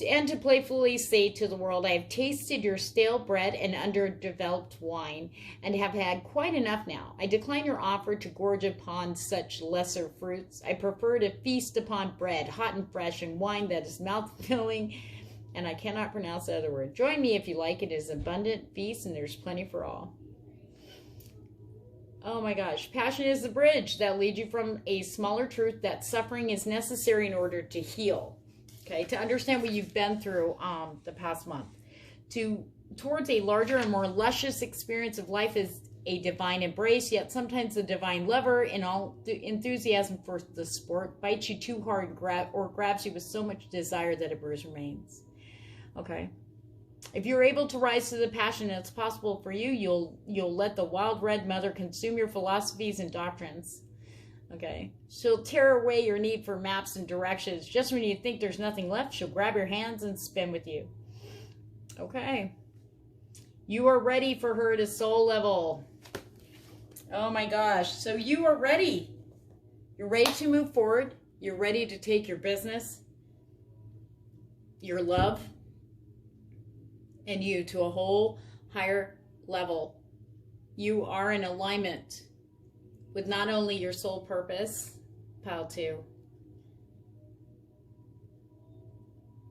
S2: And to playfully say to the world, I have tasted your stale bread and underdeveloped wine, and have had quite enough now. I decline your offer to gorge upon such lesser fruits. I prefer to feast upon bread, hot and fresh, and wine that is mouth-filling, and I cannot pronounce the other word. Join me if you like. It is abundant feast, and there's plenty for all. Oh my gosh. Passion is the bridge that leads you from a smaller truth that suffering is necessary in order to heal. Okay, to understand what you've been through the past month. Towards a larger and more luscious experience of life is a divine embrace, yet sometimes the divine lover, in all the enthusiasm for the sport, bites you too hard or grabs you with so much desire that a bruise remains. Okay. If you're able to rise to the passion that's possible for you, you'll let the wild red mother consume your philosophies and doctrines. Okay. She'll tear away your need for maps and directions. Just when you think there's nothing left, she'll grab your hands and spin with you. Okay. You are ready for her to soul level. Oh my gosh. So you are ready. You're ready to move forward. You're ready to take your business, your love, and you to a whole higher level. You are in alignment with not only your soul purpose, pile 2,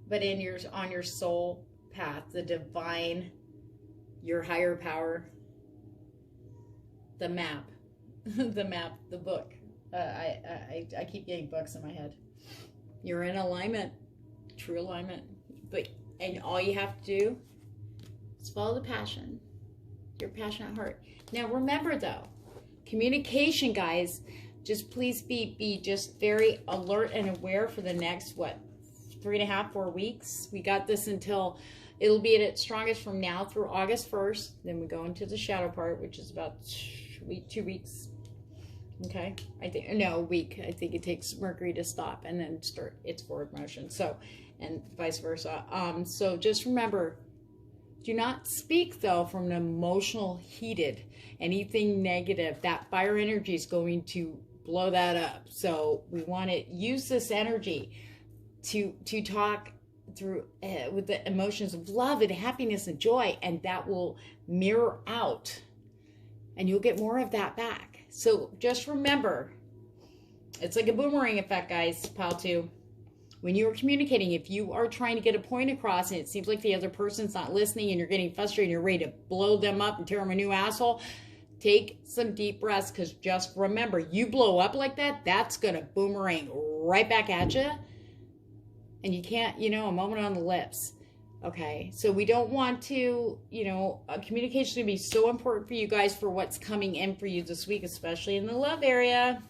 S2: but on your soul path, the divine, your higher power, the map, the book. I keep getting books in my head. You're in alignment, true alignment. And all you have to do is follow the passion, your passionate heart. Now remember though, communication, guys, just please be just very alert and aware for the next, 3.5, 4 weeks. We got this until, it'll be at its strongest from now through August 1st. Then we go into the shadow part, which is about 2 weeks. Okay, a week. I think it takes Mercury to stop and then start its forward motion. So, and vice versa. So just remember, do not speak though from an emotional, heated, anything negative. That fire energy is going to blow that up. So we want to use this energy to talk through with the emotions of love and happiness and joy, and that will mirror out, and you'll get more of that back. So just remember, it's like a boomerang effect, guys. Pile 2. When you are communicating, if you are trying to get a point across and it seems like the other person's not listening and you're getting frustrated and you're ready to blow them up and tear them a new asshole, take some deep breaths, because just remember, you blow up like that, that's going to boomerang right back at you. And you can't, a moment on the lips. Okay, so we don't want to, communication is going to be so important for you guys for what's coming in for you this week, especially in the love area.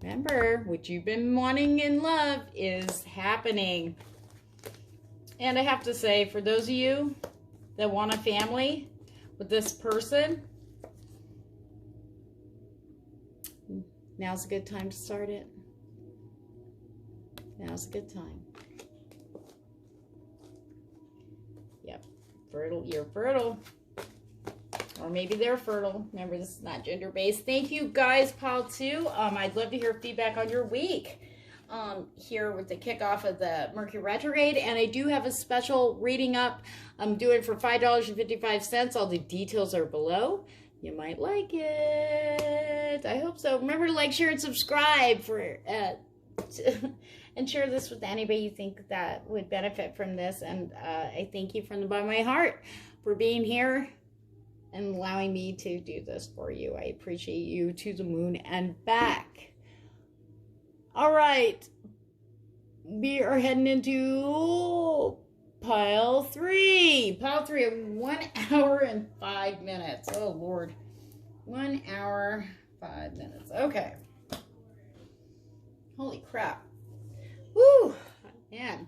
S2: Remember, what you've been wanting in love is happening. And I have to say, for those of you that want a family with this person, now's a good time to start it. Now's a good time. Yep, fertile. You're fertile. Or maybe they're fertile. Remember, this is not gender-based. Thank you guys, pile 2. I'd love to hear feedback on your week here with the kickoff of the Mercury retrograde. And I do have a special reading up. I'm doing it for $5.55. All the details are below. You might like it. I hope so. Remember to like, share, and subscribe for and share this with anybody you think that would benefit from this. And I thank you from the bottom of my heart for being here and allowing me to do this for you. I appreciate you to the moon and back. All right. We are heading into pile 3. Pile 3 of 1 hour and 5 minutes. Oh, Lord. 1 hour, 5 minutes. Okay. Holy crap. Woo! Man.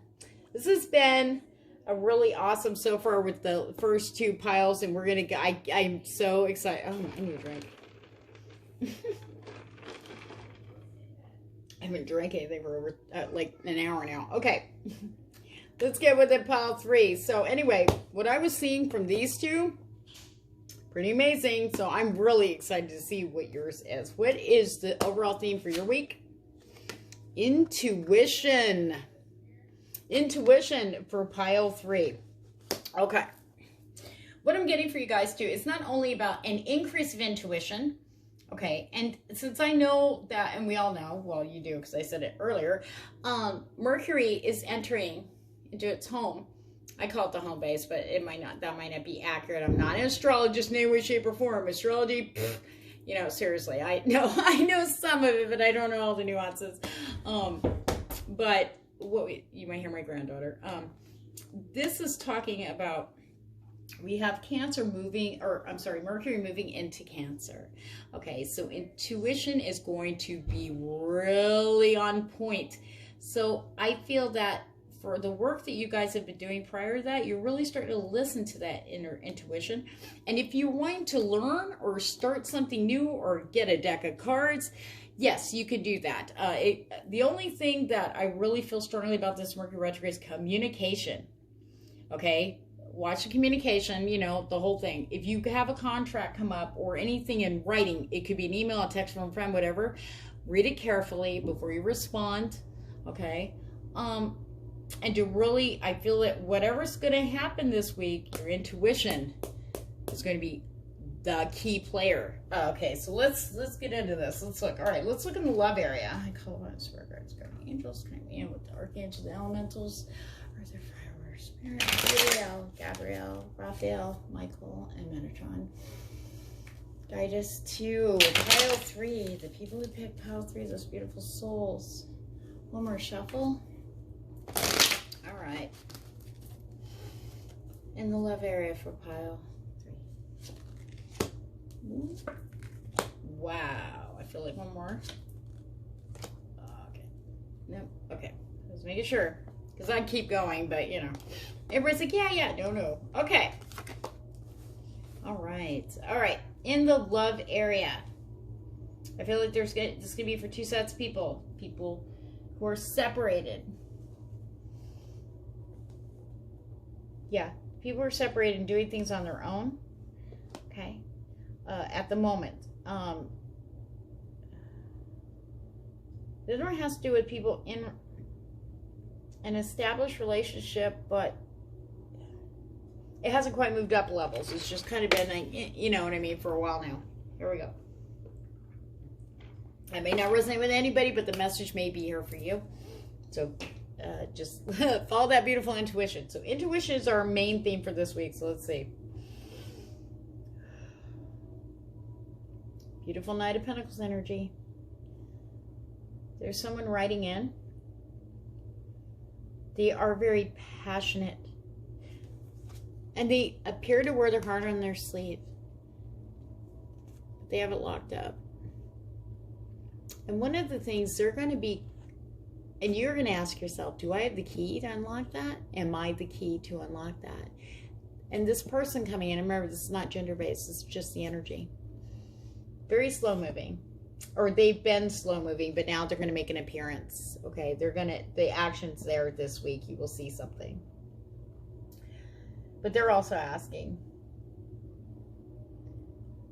S2: This has been a really awesome so far with the first 2 piles, and we're going to, I'm so excited. Oh, I need a drink. I haven't drank anything for over, like, an hour now. Okay. Let's get with it, pile 3. So, anyway, what I was seeing from these 2, pretty amazing. So, I'm really excited to see what yours is. What is the overall theme for your week? Intuition. Intuition for pile 3. Okay. What I'm getting for you guys too is not only about an increase of intuition, okay, and since I know that, and we all know, well, you do because I said it earlier, Mercury is entering into its home. I call it the home base, but it might not, that might not be accurate. I'm not an astrologist in any way, shape, or form. Astrology, pfft, you know, seriously, I know some of it, but I don't know all the nuances. But you might hear my granddaughter. This is talking about, we have Cancer moving, or I'm sorry, Mercury moving into Cancer. Okay, so intuition is going to be really on point. So I feel that for the work that you guys have been doing prior to that, you're really starting to listen to that inner intuition. And if you're wanting to learn or start something new or get a deck of cards, yes, you could do that. The only thing that I really feel strongly about this Mercury retrograde is communication. Okay? Watch the communication, you know, the whole thing. If you have a contract come up or anything in writing, it could be an email, a text from a friend, whatever, read it carefully before you respond. Okay? And to really, I feel that whatever's going to happen this week, your intuition is going to be the key player. Okay, so let's get into this. Let's look. All right, let's look in the love area. I call it spirit guides, guardian angels, coming in with the archangels, the elementals, Earth, Fire, Spirit, Uriel, Gabriel, Raphael, Michael, and Metatron. Guide us to pile 3. The people who picked pile 3, those beautiful souls. One more shuffle. All right. In the love area for pile 3. Wow. I feel like one more. Okay. Nope. Okay. Just making sure. Because I'd keep going, but you know. Everybody's like, yeah. No. Okay. All right. All right. In the love area. I feel like this is going to be for 2 sets of people. People who are separated. Yeah. People are separated and doing things on their own. Okay. At the moment. This one has to do with people in an established relationship, but it hasn't quite moved up levels. It's just kind of been, like, you know what I mean, for a while now. Here we go. I may not resonate with anybody, but the message may be here for you. So just follow that beautiful intuition. So intuition is our main theme for this week. So let's see. Beautiful Knight of Pentacles energy. There's someone writing in. They are very passionate. And they appear to wear their heart on their sleeve. But they have it locked up. And one of the things they're going to be, and you're going to ask yourself, do I have the key to unlock that? Am I the key to unlock that? And this person coming in, remember, this is not gender-based. This is just the energy. Very slow moving, or they've been slow moving, but now they're going to make an appearance. Okay, the action's there this week. You will see something, but they're also asking,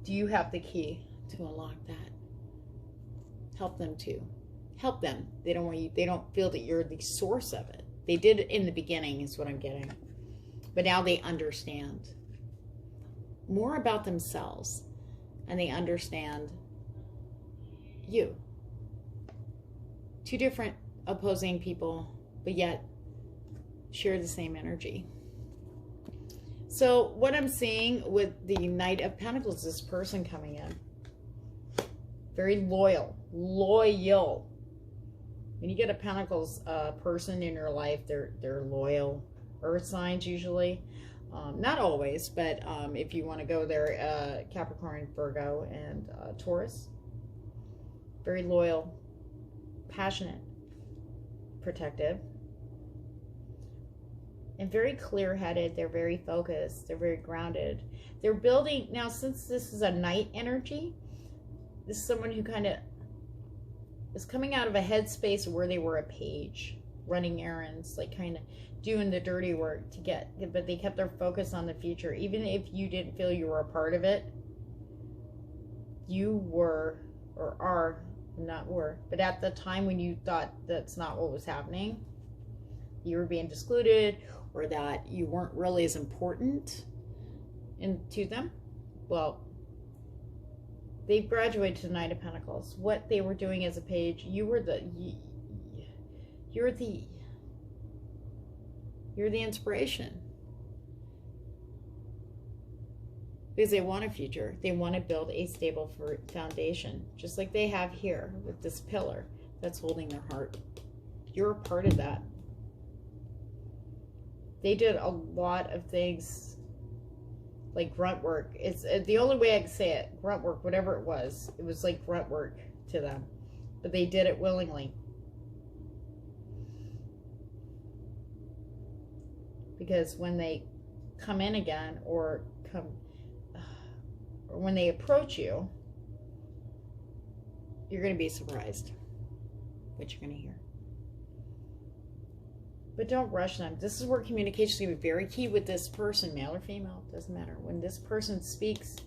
S2: Do you have the key to unlock that? Help them to. Help them. They don't want you, they don't feel that you're the source of it. They did it in the beginning is what I'm getting. But now they understand more about themselves and they understand you. Two different opposing people, but yet share the same energy. So what I'm seeing with the Knight of Pentacles, this person coming in, very loyal. When you get a Pentacles person in your life, they're loyal. Earth signs usually, not always, but if you want to go there, Capricorn, Virgo, and Taurus. Very loyal, passionate, protective, and very clear-headed. They're very focused. They're very grounded. They're building, now since this is a Knight energy, this is someone who kind of is coming out of a headspace where they were a page, running errands, like kind of doing the dirty work to get, but they kept their focus on the future. Even if you didn't feel you were a part of it, you were, or are, not were, but at the time when you thought that's not what was happening, you were being excluded, or that you weren't really as important to them, well, they've graduated to the Knight of Pentacles. What they were doing as a page, you're the inspiration. Because they want a future. They want to build a stable foundation, just like they have here with this pillar that's holding their heart. You're a part of that. They did a lot of things like grunt work. It's the only way I can say it. Grunt work, whatever it was like grunt work to them. But they did it willingly. Because when they come in again, or when they approach you, you're going to be surprised what you're going to hear. But don't rush them. This is where communication is going to be very key with this person, male or female, doesn't matter. When this person speaks,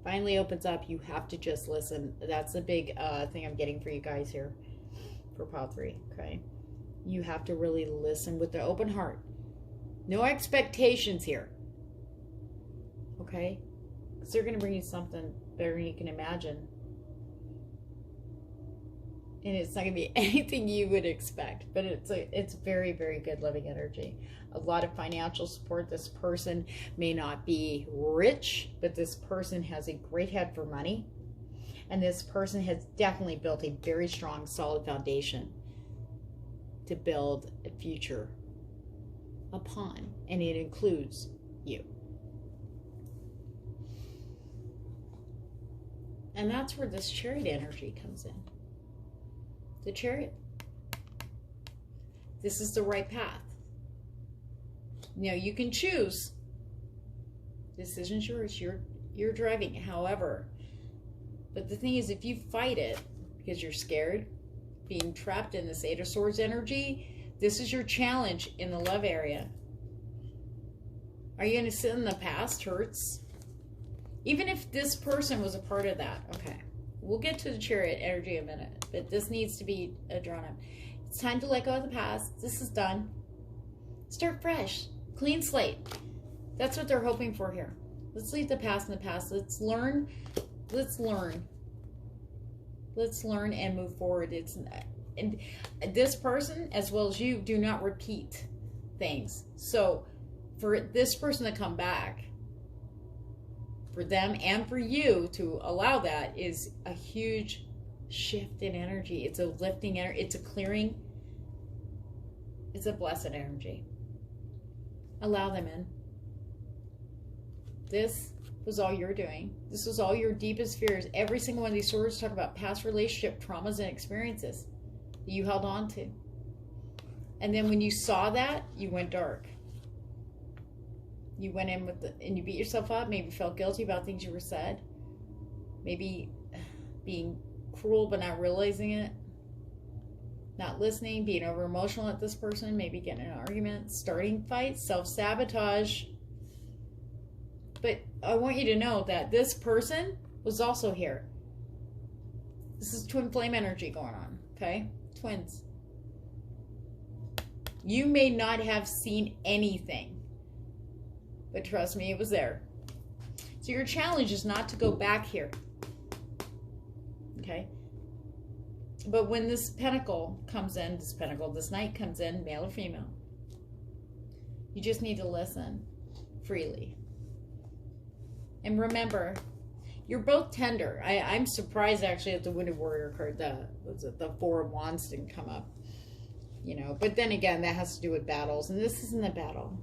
S2: finally opens up, you have to just listen. That's a big thing I'm getting for you guys here for pile 3, okay? You have to really listen with the open heart. No expectations here, okay? Because they're going to bring you something better than you can imagine. And it's not going to be anything you would expect, but it's very, very good loving energy. A lot of financial support. This person may not be rich, but this person has a great head for money. And this person has definitely built a very strong, solid foundation to build a future upon. And it includes you. And that's where this Chariot energy comes in. The Chariot. This is the right path. Now you can choose. Decision's yours. You're driving. However, but the thing is, if you fight it because you're scared, being trapped in this Eight of Swords energy, this is your challenge in the love area. Are you going to sit in the past hurts? Even if this person was a part of that, okay. We'll get to the Chariot energy in a minute, but this needs to be drawn up. It's time to let go of the past. This is done. Start fresh. Clean slate. That's what they're hoping for here. Let's leave the past in the past. Let's learn. Let's learn. Let's learn and move forward. And this person, as well as you, do not repeat things. So for this person to come back, for them and for you to allow that, is a huge shift in energy. It's a lifting energy. It's a clearing. It's a blessed energy. Allow them in. This was all you're doing. This was all your deepest fears. Every single one of these swords talk about past relationship traumas and experiences that you held on to. And then when you saw that, you went dark. You went in with and you beat yourself up, maybe felt guilty about things you were said, maybe being cruel but not realizing it, not listening, being over emotional at this person, maybe getting in an argument, starting fights, self-sabotage. But I want you to know that this person was also here. This is twin flame energy going on, okay? Twins. You may not have seen anything, but trust me, it was there. So your challenge is not to go back here, okay? But when this pentacle comes in, this knight comes in, male or female, you just need to listen freely. And remember, you're both tender. I'm surprised actually that the Wounded Warrior card, the Four of Wands didn't come up. You know, but then again, that has to do with battles. And this isn't a battle.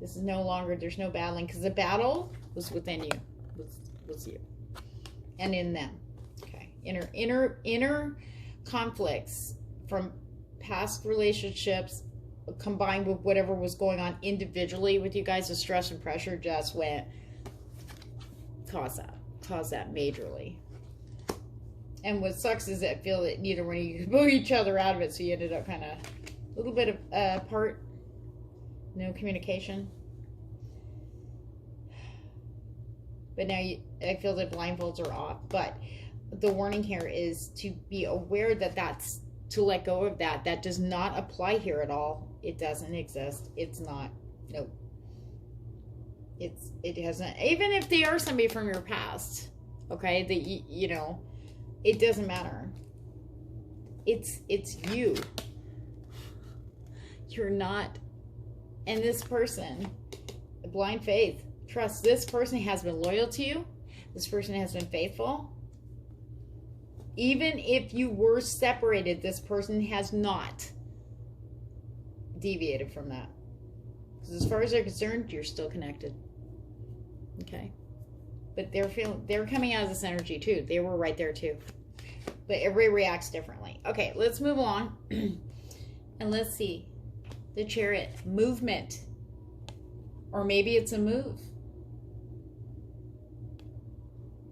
S2: This is no longer, there's no battling, because the battle was within you. Was you. And in them. Okay. Inner conflicts from past relationships combined with whatever was going on individually with you guys, the stress and pressure just went, caused that majorly. And what sucks is I feel that neither one of you could pull each other out of it, so you ended up kind of a little bit of apart, no communication. But now I feel that blindfolds are off. But the warning here is to be aware that that's, to let go of that. That does not apply here at all. It doesn't exist. It's not. Nope. It hasn't. Even if they are somebody from your past, okay, that you know, it doesn't matter. It's you. You're not. And this person, blind faith, trust, this person has been loyal to you. This person has been faithful. Even if you were separated, this person has not deviated from that. Because as far as they're concerned, you're still connected. Okay. But they're coming out of this energy too. They were right there too. But everybody reacts differently. Okay, let's move on. And let's see. The Chariot. Movement. Or maybe it's a move.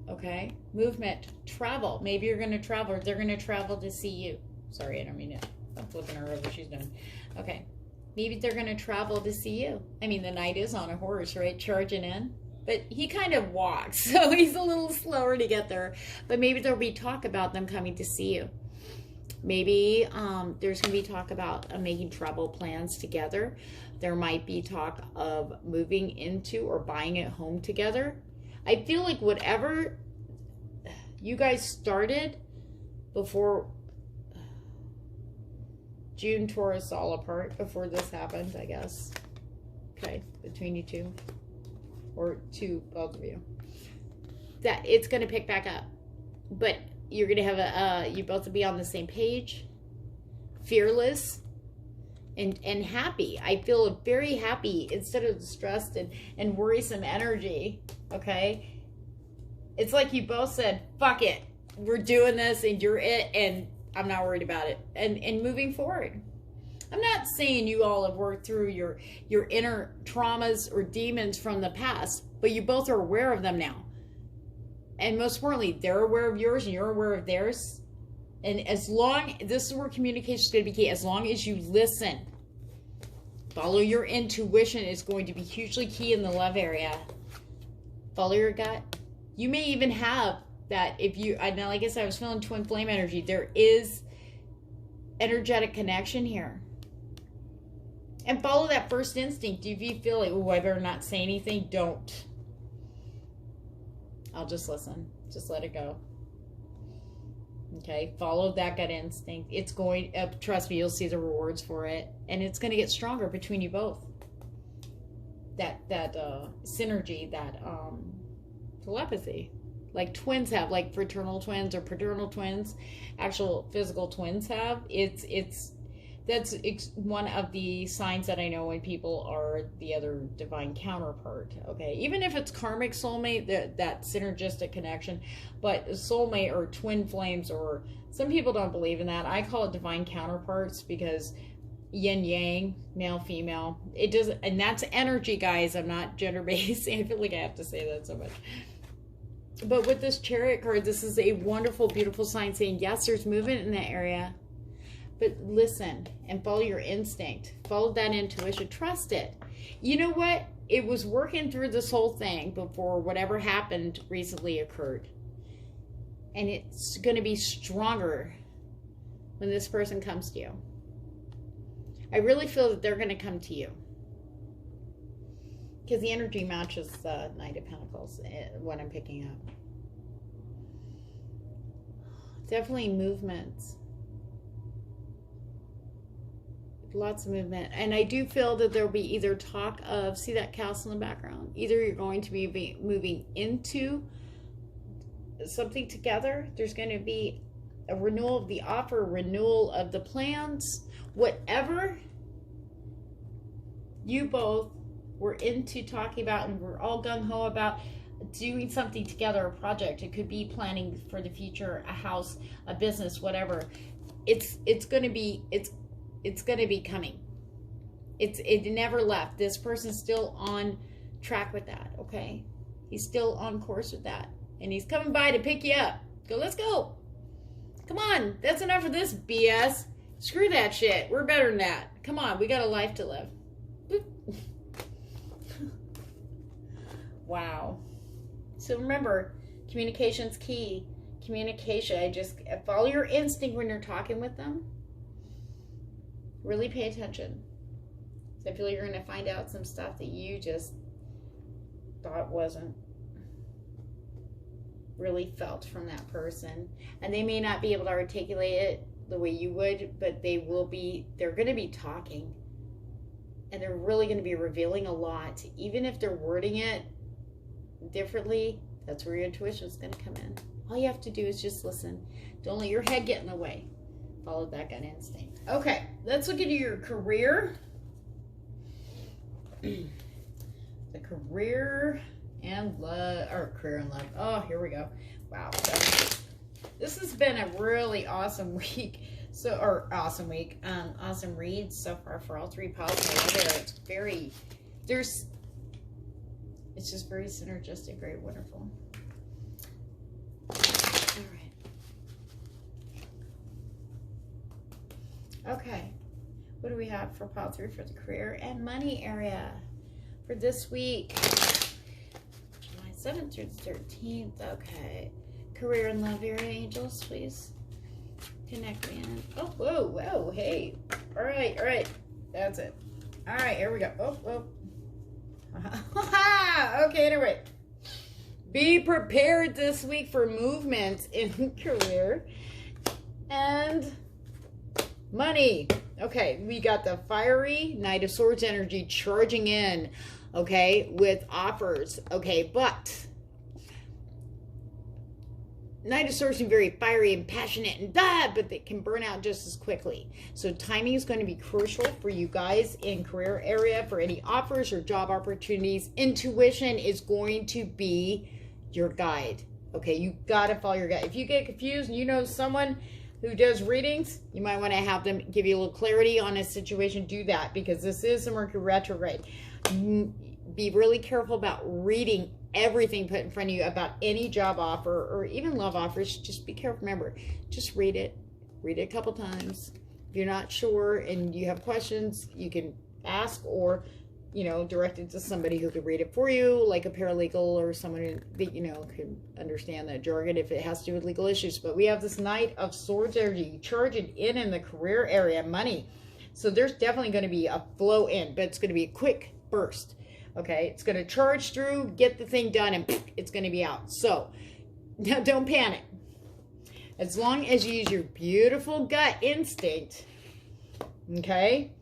S2: Okay. Movement. Travel. Maybe you're going to travel. Or they're going to travel to see you. Sorry, I don't mean it. I'm flipping her over. She's done. Okay. Maybe they're going to travel to see you. I mean, the knight is on a horse, right? Charging in. But he kind of walks, so he's a little slower to get there. But maybe there'll be talk about them coming to see you. Maybe there's going to be talk about making travel plans together. There might be talk of moving into or buying a home together. I feel like whatever you guys started before June tore us all apart, before this happened, I guess. Okay, between you two. Or to both of you, that it's going to pick back up, but you're going to have you both to be on the same page, fearless and happy. I feel very happy instead of stressed and worrisome energy. Okay, it's like you both said, fuck it, we're doing this and you're it, and I'm not worried about it, and moving forward. I'm not saying you all have worked through your inner traumas or demons from the past, but you both are aware of them now. And most importantly, they're aware of yours and you're aware of theirs. And as long, this is where communication is going to be key, as long as you listen, follow your intuition is going to be hugely key in the love area. Follow your gut. You may even have that if you, like I said, I was feeling twin flame energy. There is energetic connection here. And follow that first instinct. If you feel like, oh, I better not say anything, don't. I'll just listen. Just let it go. Okay? Follow that gut instinct. It's going, trust me, you'll see the rewards for it. And it's going to get stronger between you both. That synergy, that telepathy. Like twins have, like fraternal twins or paternal twins, actual physical twins have. That's one of the signs that I know when people are the other divine counterpart, okay? Even if it's karmic soulmate, that synergistic connection, but soulmate or twin flames, or some people don't believe in that. I call it divine counterparts because yin yang, male, female, it doesn't, and that's energy, guys. I'm not gender-based. I feel like I have to say that so much. But with this Chariot card, this is a wonderful, beautiful sign saying, yes, there's movement in that area. But listen and follow your instinct. Follow that intuition. Trust it. You know what? It was working through this whole thing before whatever happened recently occurred. And it's going to be stronger when this person comes to you. I really feel that they're going to come to you. Because the energy matches the Knight of Pentacles, what I'm picking up. Definitely movements. Lots of movement. And I do feel that there'll be either talk of, see that castle in the background? Either you're going to be moving into something together. There's going to be a renewal of the offer, renewal of the plans, whatever you both were into talking about and we're all gung-ho about doing something together, a project. It could be planning for the future, a house, a business, whatever. It's going to be coming. It never left. This person's still on track with that, okay? He's still on course with that. And he's coming by to pick you up. Go, let's go. Come on, that's enough of this BS. Screw that shit. We're better than that. Come on, we got a life to live. Wow. So remember, communication's key. Communication. Just follow your instinct when you're talking with them. Really pay attention. So I feel you're going to find out some stuff that you just thought wasn't really felt from that person. And they may not be able to articulate it the way you would, but they're going to be talking. And they're really going to be revealing a lot. Even if they're wording it differently, that's where your intuition is going to come in. All you have to do is just listen. Don't let your head get in the way. Follow that gut instinct. Okay, let's look at your career. The career and love, or career and love. Oh, here we go. Wow. So, this has been a really awesome week. Awesome reads so far for all three piles there. It's just very synergistic, very wonderful. All right. Okay. What do we have for pile 3 for the career and money area for this week? July 7th through the 13th. Okay. Career and love area, angels, please. Connect me in. Oh, whoa, hey. All right. That's it. All right, here we go. Oh. Okay, anyway. Be prepared this week for movements in career and money. Okay, we got the fiery Knight of Swords energy charging in, okay, with offers. Okay, but Knight of Swords is very fiery and passionate and but they can burn out just as quickly. So timing is going to be crucial for you guys in career area for any offers or job opportunities. Intuition is going to be your guide. Okay, you got to follow your guide. If you get confused and you know someone who does readings, you might want to have them give you a little clarity on a situation. Do that because this is a Mercury retrograde. Be really careful about reading everything put in front of you about any job offer or even love offers. Just be careful. Remember, just read it a couple times. If you're not sure and you have questions, you can ask or direct it to somebody who could read it for you, like a paralegal or someone that can understand that jargon if it has to do with legal issues. But we have this Knight of Swords energy charging in the career area, money. So there's definitely going to be a flow in, but it's going to be a quick burst. Okay, it's going to charge through, get the thing done, and it's going to be out. So, now don't panic. As long as you use your beautiful gut instinct, okay,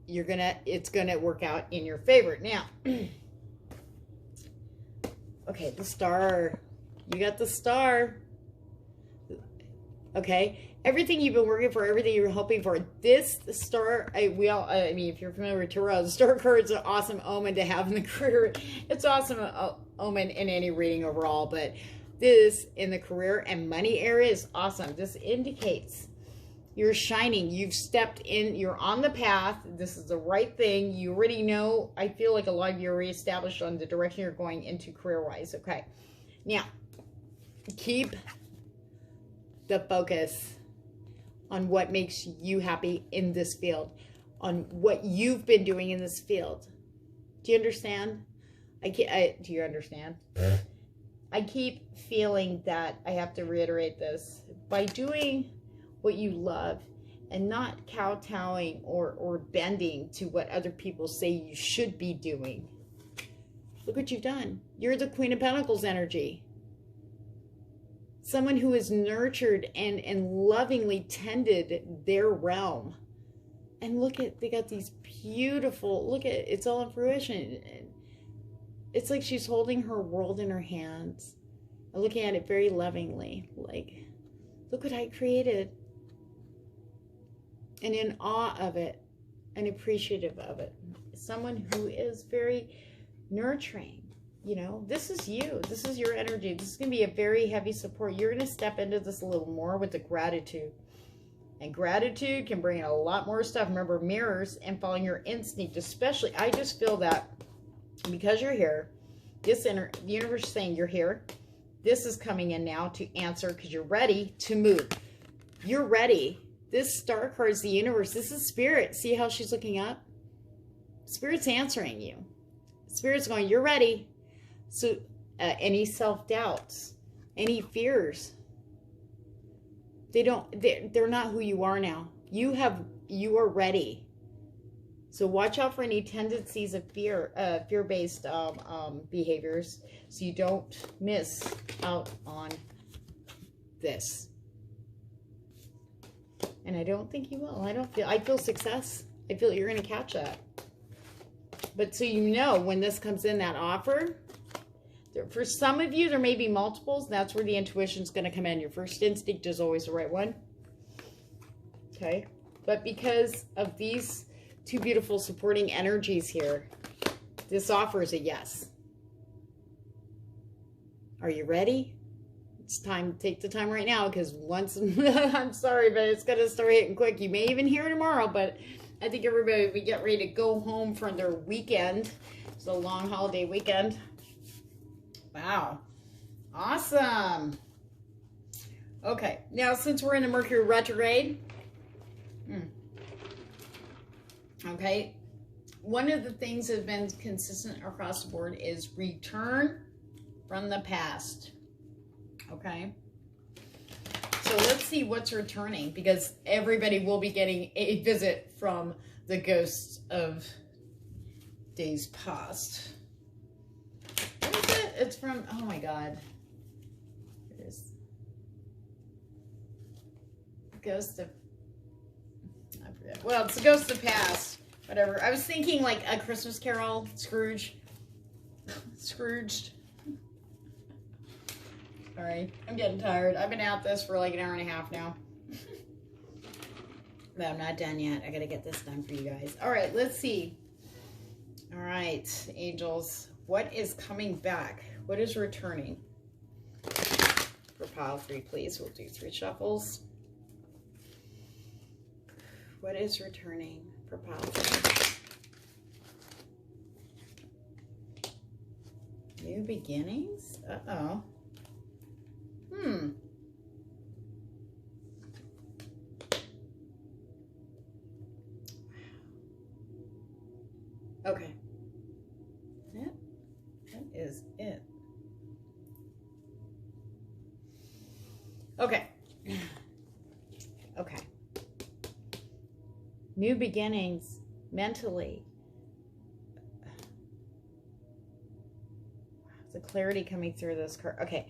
S2: it's going to work out in your favor. Now, okay, the star. You got the star. Okay, everything you've been working for, everything you're hoping for. This star, I mean, if you're familiar with tarot, the star card's an awesome omen to have in the career. It's awesome omen in any reading overall, but this in the career and money area is awesome. This indicates you're shining. You've stepped in. You're on the path. This is the right thing. You already know. I feel like a lot of you are reestablished on the direction you're going into career-wise. Okay, now keep the focus on what makes you happy in this field, on what you've been doing in this field. Do you understand? Do you understand? I keep feeling that I have to reiterate this. By doing what you love and not kowtowing or bending to what other people say you should be doing, look what you've done. You're the Queen of Pentacles energy. Someone who has nurtured and lovingly tended their realm. And look at, they got these beautiful, look at, it's all in fruition. It's like she's holding her world in her hands and looking at it very lovingly. Like, look what I created. And in awe of it and appreciative of it. Someone who is very nurturing. You know, this is you. This is your energy. This is going to be a very heavy support. You're going to step into this a little more with the gratitude. And gratitude can bring in a lot more stuff. Remember, mirrors and following your instinct. Especially, I just feel that because you're here, the universe is saying you're here. This is coming in now to answer because you're ready to move. You're ready. This star card is the universe. This is spirit. See how she's looking up? Spirit's answering you. Spirit's going, you're ready. So any self-doubts, any fears, they're not who you are now. You are ready. So watch out for any tendencies of fear-based behaviors, so you don't miss out on this. And I don't think you will. I feel success. I feel you're going to catch that. But so you know, when this comes in, that offer, for some of you, there may be multiples. That's where the intuition is going to come in. Your first instinct is always the right one. Okay. But because of these two beautiful supporting energies here, this offer is a yes. Are you ready? It's time. Take the time right now, because once I'm sorry, but it's going to start hitting quick. You may even hear it tomorrow, but I think everybody will get ready to go home from their weekend. It's a long holiday weekend. Wow. Awesome. Okay. Now, since we're in the Mercury retrograde, okay, one of the things that have been consistent across the board is return from the past. Okay. So let's see what's returning, because everybody will be getting a visit from the ghosts of days past. What is it? It's from, oh my God. It is. Ghost of, I forget. Well, it's the ghost of past. Whatever. I was thinking like A Christmas Carol, Scrooge. Scrooged. All right, I'm getting tired. I've been at this for like an hour and a half now. But I'm not done yet. I got to get this done for you guys. All right, let's see. All right, angels. What is coming back? What is returning? For pile 3, please. We'll do 3 shuffles. What is returning for pile 3? New beginnings? Uh-oh. Okay. That is it. Okay. Okay. New beginnings mentally. The clarity coming through this card. Okay.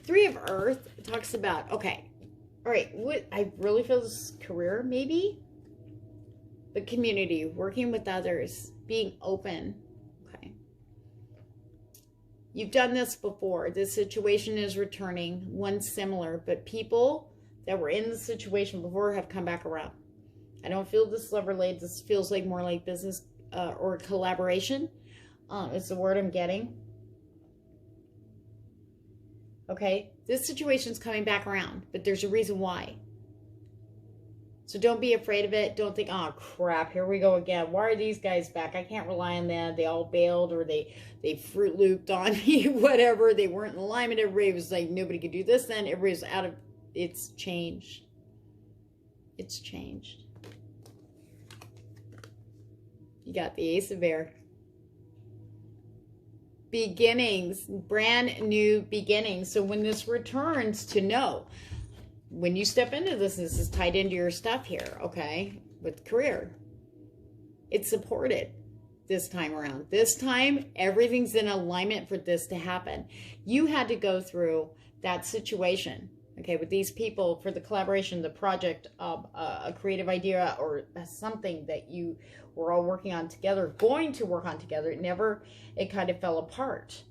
S2: 3 of Earth talks about, okay. All right. What I really feel this career, maybe. The community, working with others, being open. Okay. You've done this before. This situation is returning, one similar, but people that were in the situation before have come back around. I don't feel this love related. This feels like more like business or collaboration. It's the word I'm getting. Okay. This situation's coming back around, but there's a reason why. So don't be afraid of it. Don't think, oh, crap, here we go again. Why are these guys back? I can't rely on them. They all bailed, or they Fruit Looped on me, whatever. They weren't in alignment. Everybody was like, nobody could do this then. Everybody's out of, it's changed. It's changed. You got the Ace of Air. beginnings, brand new beginnings. So when this returns, to know when you step into this is tied into your stuff here, okay, with career, it's supported this time around. This time, everything's in alignment for this to happen. You had to go through that situation, okay, with these people for the collaboration, the project of a creative idea or something that you were all working on together, going to work on together. It kind of fell apart.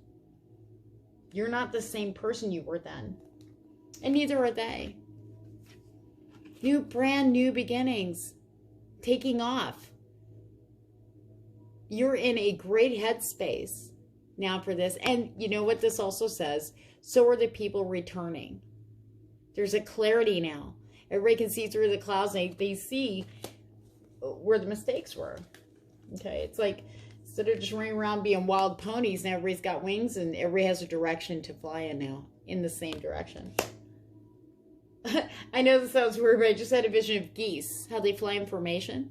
S2: You're not the same person you were then, and neither are they. Brand new beginnings, taking off. You're in a great headspace now for this. And you know what this also says? So are the people returning. There's a clarity now. Everybody can see through the clouds. They see where the mistakes were. Okay, it's like instead of just running around being wild ponies, now everybody's got wings and everybody has a direction to fly in now, in the same direction. I know this sounds weird, but I just had a vision of geese, how they fly in formation.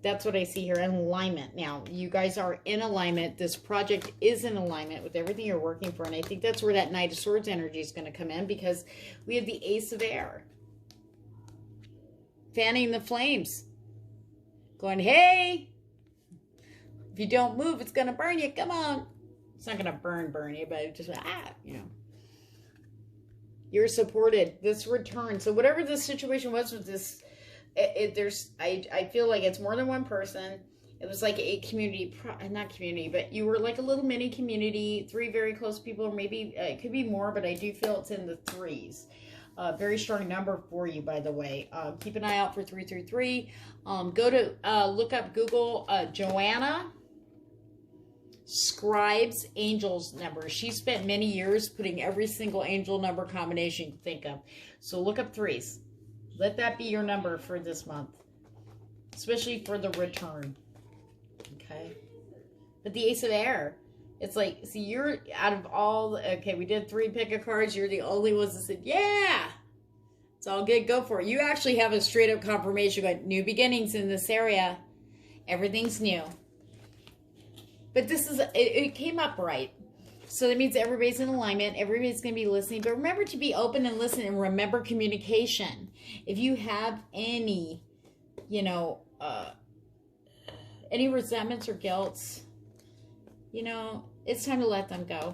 S2: That's what I see here, in alignment. Now, you guys are in alignment. This project is in alignment with everything you're working for, and I think that's where that Knight of Swords energy is going to come in, because we have the Ace of Air. Fanning the flames. Going, hey, if you don't move, it's going to burn you. Come on. It's not going to burn you, but just, you know. You're supported. This return. So whatever the situation was with this, I feel like it's more than one person. It was like a community, not community, but you were like a little mini community, 3 very close people, or maybe it could be more, but I do feel it's in the 3s. Very strong number for you, by the way. Keep an eye out for 333. Go to, look up Google Joanna Scribes Angels number. She spent many years putting every single angel number combination you can think of. So look up 3s. Let that be your number for this month, especially for the return. Okay. But the Ace of Air, it's like, see, you're out of all, okay, we did 3 pick of cards. You're the only ones that said, yeah, it's all good. Go for it. You actually have a straight up confirmation about new beginnings in this area. Everything's new. But this is, it came up right. So that means everybody's in alignment. Everybody's going to be listening. But remember to be open and listen, and remember communication. If you have any, you know, any resentments or guilts, you know, it's time to let them go.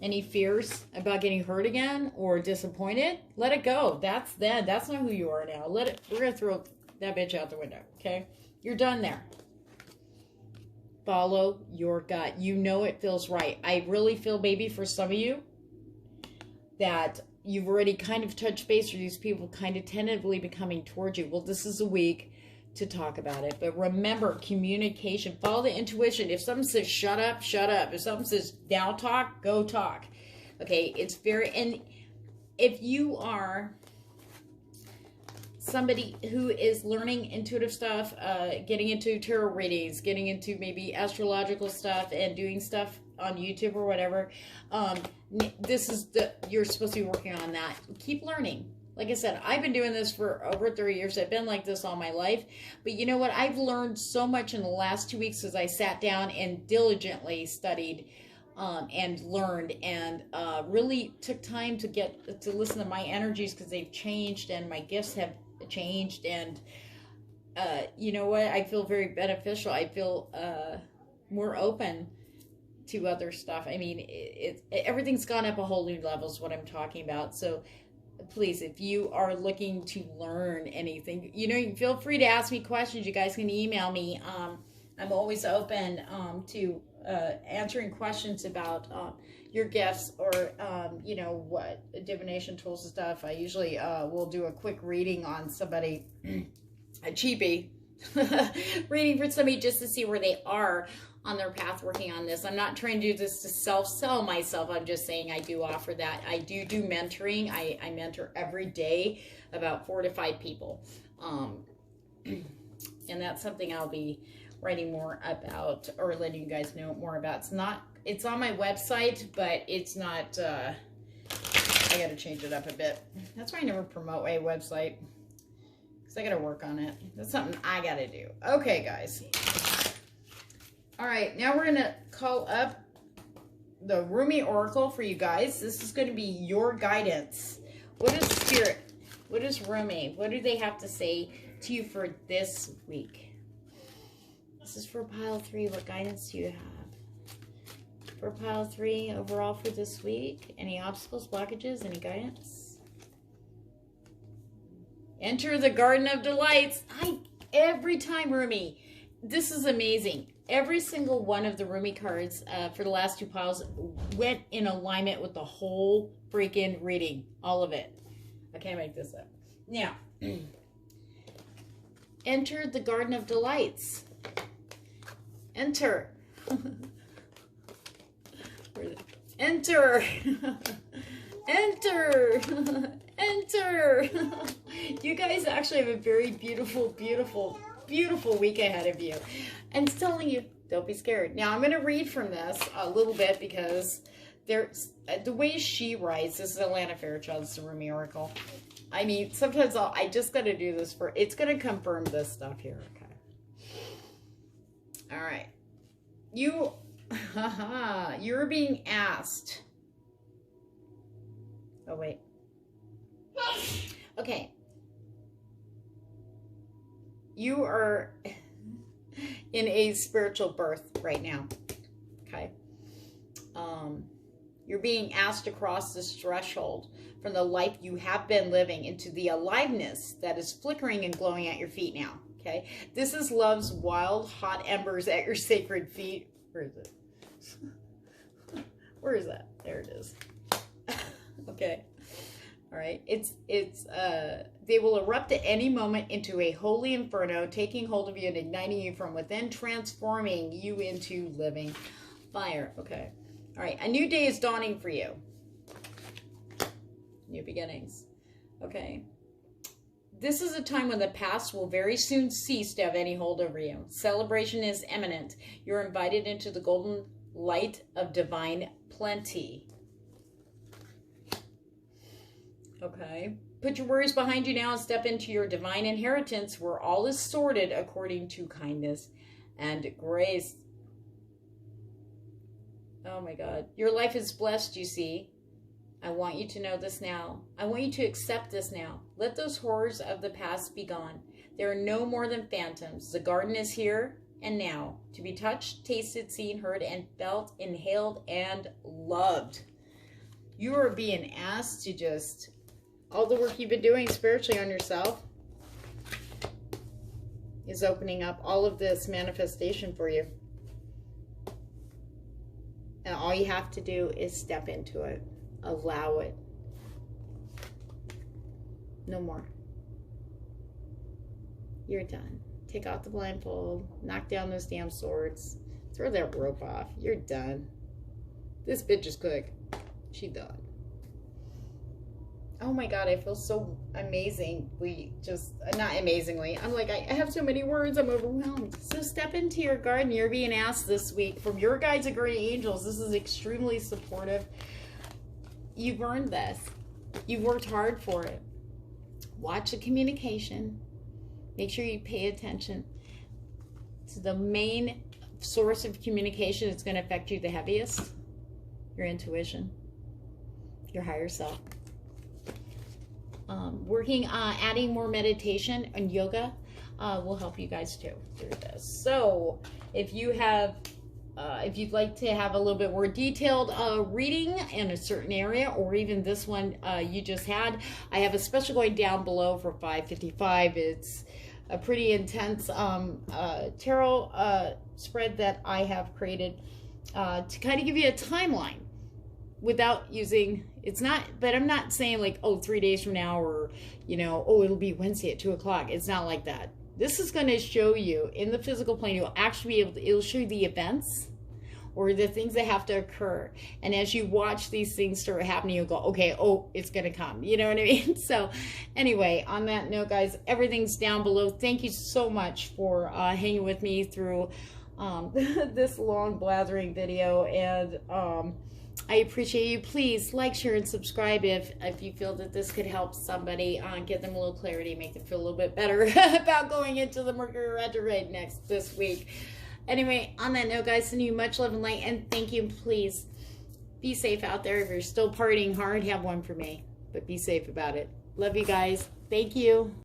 S2: Any fears about getting hurt again or disappointed, let it go. That's them. That's not who you are now. Let it, we're going to throw that bitch out the window, okay? You're done there. Follow your gut. You know it feels right. I really feel, maybe for some of you, that you've already kind of touched base with these people kind of tentatively becoming towards you. Well, this is a week to talk about it. But remember, communication. Follow the intuition. If something says shut up, shut up. If something says now talk, go talk. Okay, it's very, and if you are somebody who is learning intuitive stuff, getting into tarot readings, getting into maybe astrological stuff and doing stuff on YouTube or whatever, this is you're supposed to be working on that. Keep learning. Like I said, I've been doing this for over 30 years. I've been like this all my life. But you know what? I've learned so much in the last 2 weeks as I sat down and diligently studied and learned, and really took time to listen to my energies, because they've changed and my gifts have changed. And you know what? I feel very beneficial. I feel more open to other stuff. I mean, everything's gone up a whole new level is what I'm talking about. So please, if you are looking to learn anything, you know, feel free to ask me questions. You guys can email me. I'm always open to answering questions about your gifts, or you know, what divination tools and stuff. I usually will do a quick reading on somebody, a cheapie reading for somebody, just to see where they are on their path working on this. I'm not trying to do this to self-sell myself. I'm just saying I do offer that. I do mentoring. I mentor every day about 4 to 5 people. And that's something I'll be writing more about, or letting you guys know more about. It's on my website, but it's not, I got to change it up a bit. That's why I never promote my website, because I got to work on it. That's something I got to do. Okay, guys.
S1: All right, now we're going to call up the Rumi Oracle for you guys. This is going to be your guidance. What is Spirit? What is Rumi? What do they have to say to you for this week? This is for pile 3. What guidance do you have? For pile 3, overall for this week, any obstacles, blockages, any guidance? Enter the Garden of Delights. Every time, Rumi, this is amazing. Every single one of the Rumi cards for the last 2 piles went in alignment with the whole freaking reading. All of it. I can't make this up. Now, enter the Garden of Delights. Enter. Enter. Enter. Enter. You guys actually have a very beautiful, beautiful, beautiful week ahead of you. And it's telling you, don't be scared. Now, I'm going to read from this a little bit because there's the way she writes. This is Atlanta Fairchild, it's the Rumi Oracle. I mean, sometimes I just got to do this for, it's going to confirm this stuff here. Okay. All right. You're being asked. Oh, wait. Okay. You are in a spiritual birth right now. Okay. You're being asked to cross this threshold from the life you have been living into the aliveness that is flickering and glowing at your feet now. Okay. This is love's wild, hot embers at your sacred feet. Where is it? Where is that? There it is. Okay. All right. They will erupt at any moment into a holy inferno, taking hold of you and igniting you from within, transforming you into living fire. Okay. All right. A new day is dawning for you. New beginnings. Okay. This is a time when the past will very soon cease to have any hold over you. Celebration is imminent. You're invited into the golden light of divine plenty. Okay. Put your worries behind you now and step into your divine inheritance where all is sorted according to kindness and grace. Oh my God. Your life is blessed, you see. I want you to know this now. I want you to accept this now. Let those horrors of the past be gone. They are no more than phantoms. The garden is here and now, to be touched, tasted, seen, heard, and felt, inhaled, and loved. You are being asked to just, all the work you've been doing spiritually on yourself is opening up all of this manifestation for you. And all you have to do is step into it. Allow it. No more. You're done. Take out the blindfold. Knock down those damn swords. Throw that rope off. You're done. This bitch is quick. She done. Oh my God, I feel so amazingly, not amazingly. I'm like, I have so many words, I'm overwhelmed. So step into your garden. You're being asked this week from your guides and guardian angels. This is extremely supportive. You've earned this. You've worked hard for it. Watch the communication. Make sure you pay attention to the main source of communication that's going to affect you the heaviest. Your intuition. Your higher self. Adding more meditation and yoga will help you guys too through this. So if you have, if you'd like to have a little bit more detailed reading in a certain area, or even this one you just had, I have a special going down below for $5.55. It's a pretty intense tarot spread that I have created to kind of give you a timeline without using, it's not, but I'm not saying like, oh, 3 days from now, or, you know, oh, it'll be Wednesday at 2 o'clock. It's not like that. This is going to show you in the physical plane, you'll actually be able to, it'll show you the events or the things that have to occur. And as you watch these things start happening, you'll go, okay, oh, it's going to come. You know what I mean? So anyway, on that note, guys, everything's down below. Thank you so much for hanging with me through this long blathering video. And I appreciate you. Please like, share, and subscribe if you feel that this could help somebody, give them a little clarity, make them feel a little bit better about going into the Mercury retrograde this week.
S2: Anyway, on that note, guys, sending you much love and light, and thank you. Please be safe out there. If you're still partying hard, have one for me, but be safe about it. Love you guys. Thank you.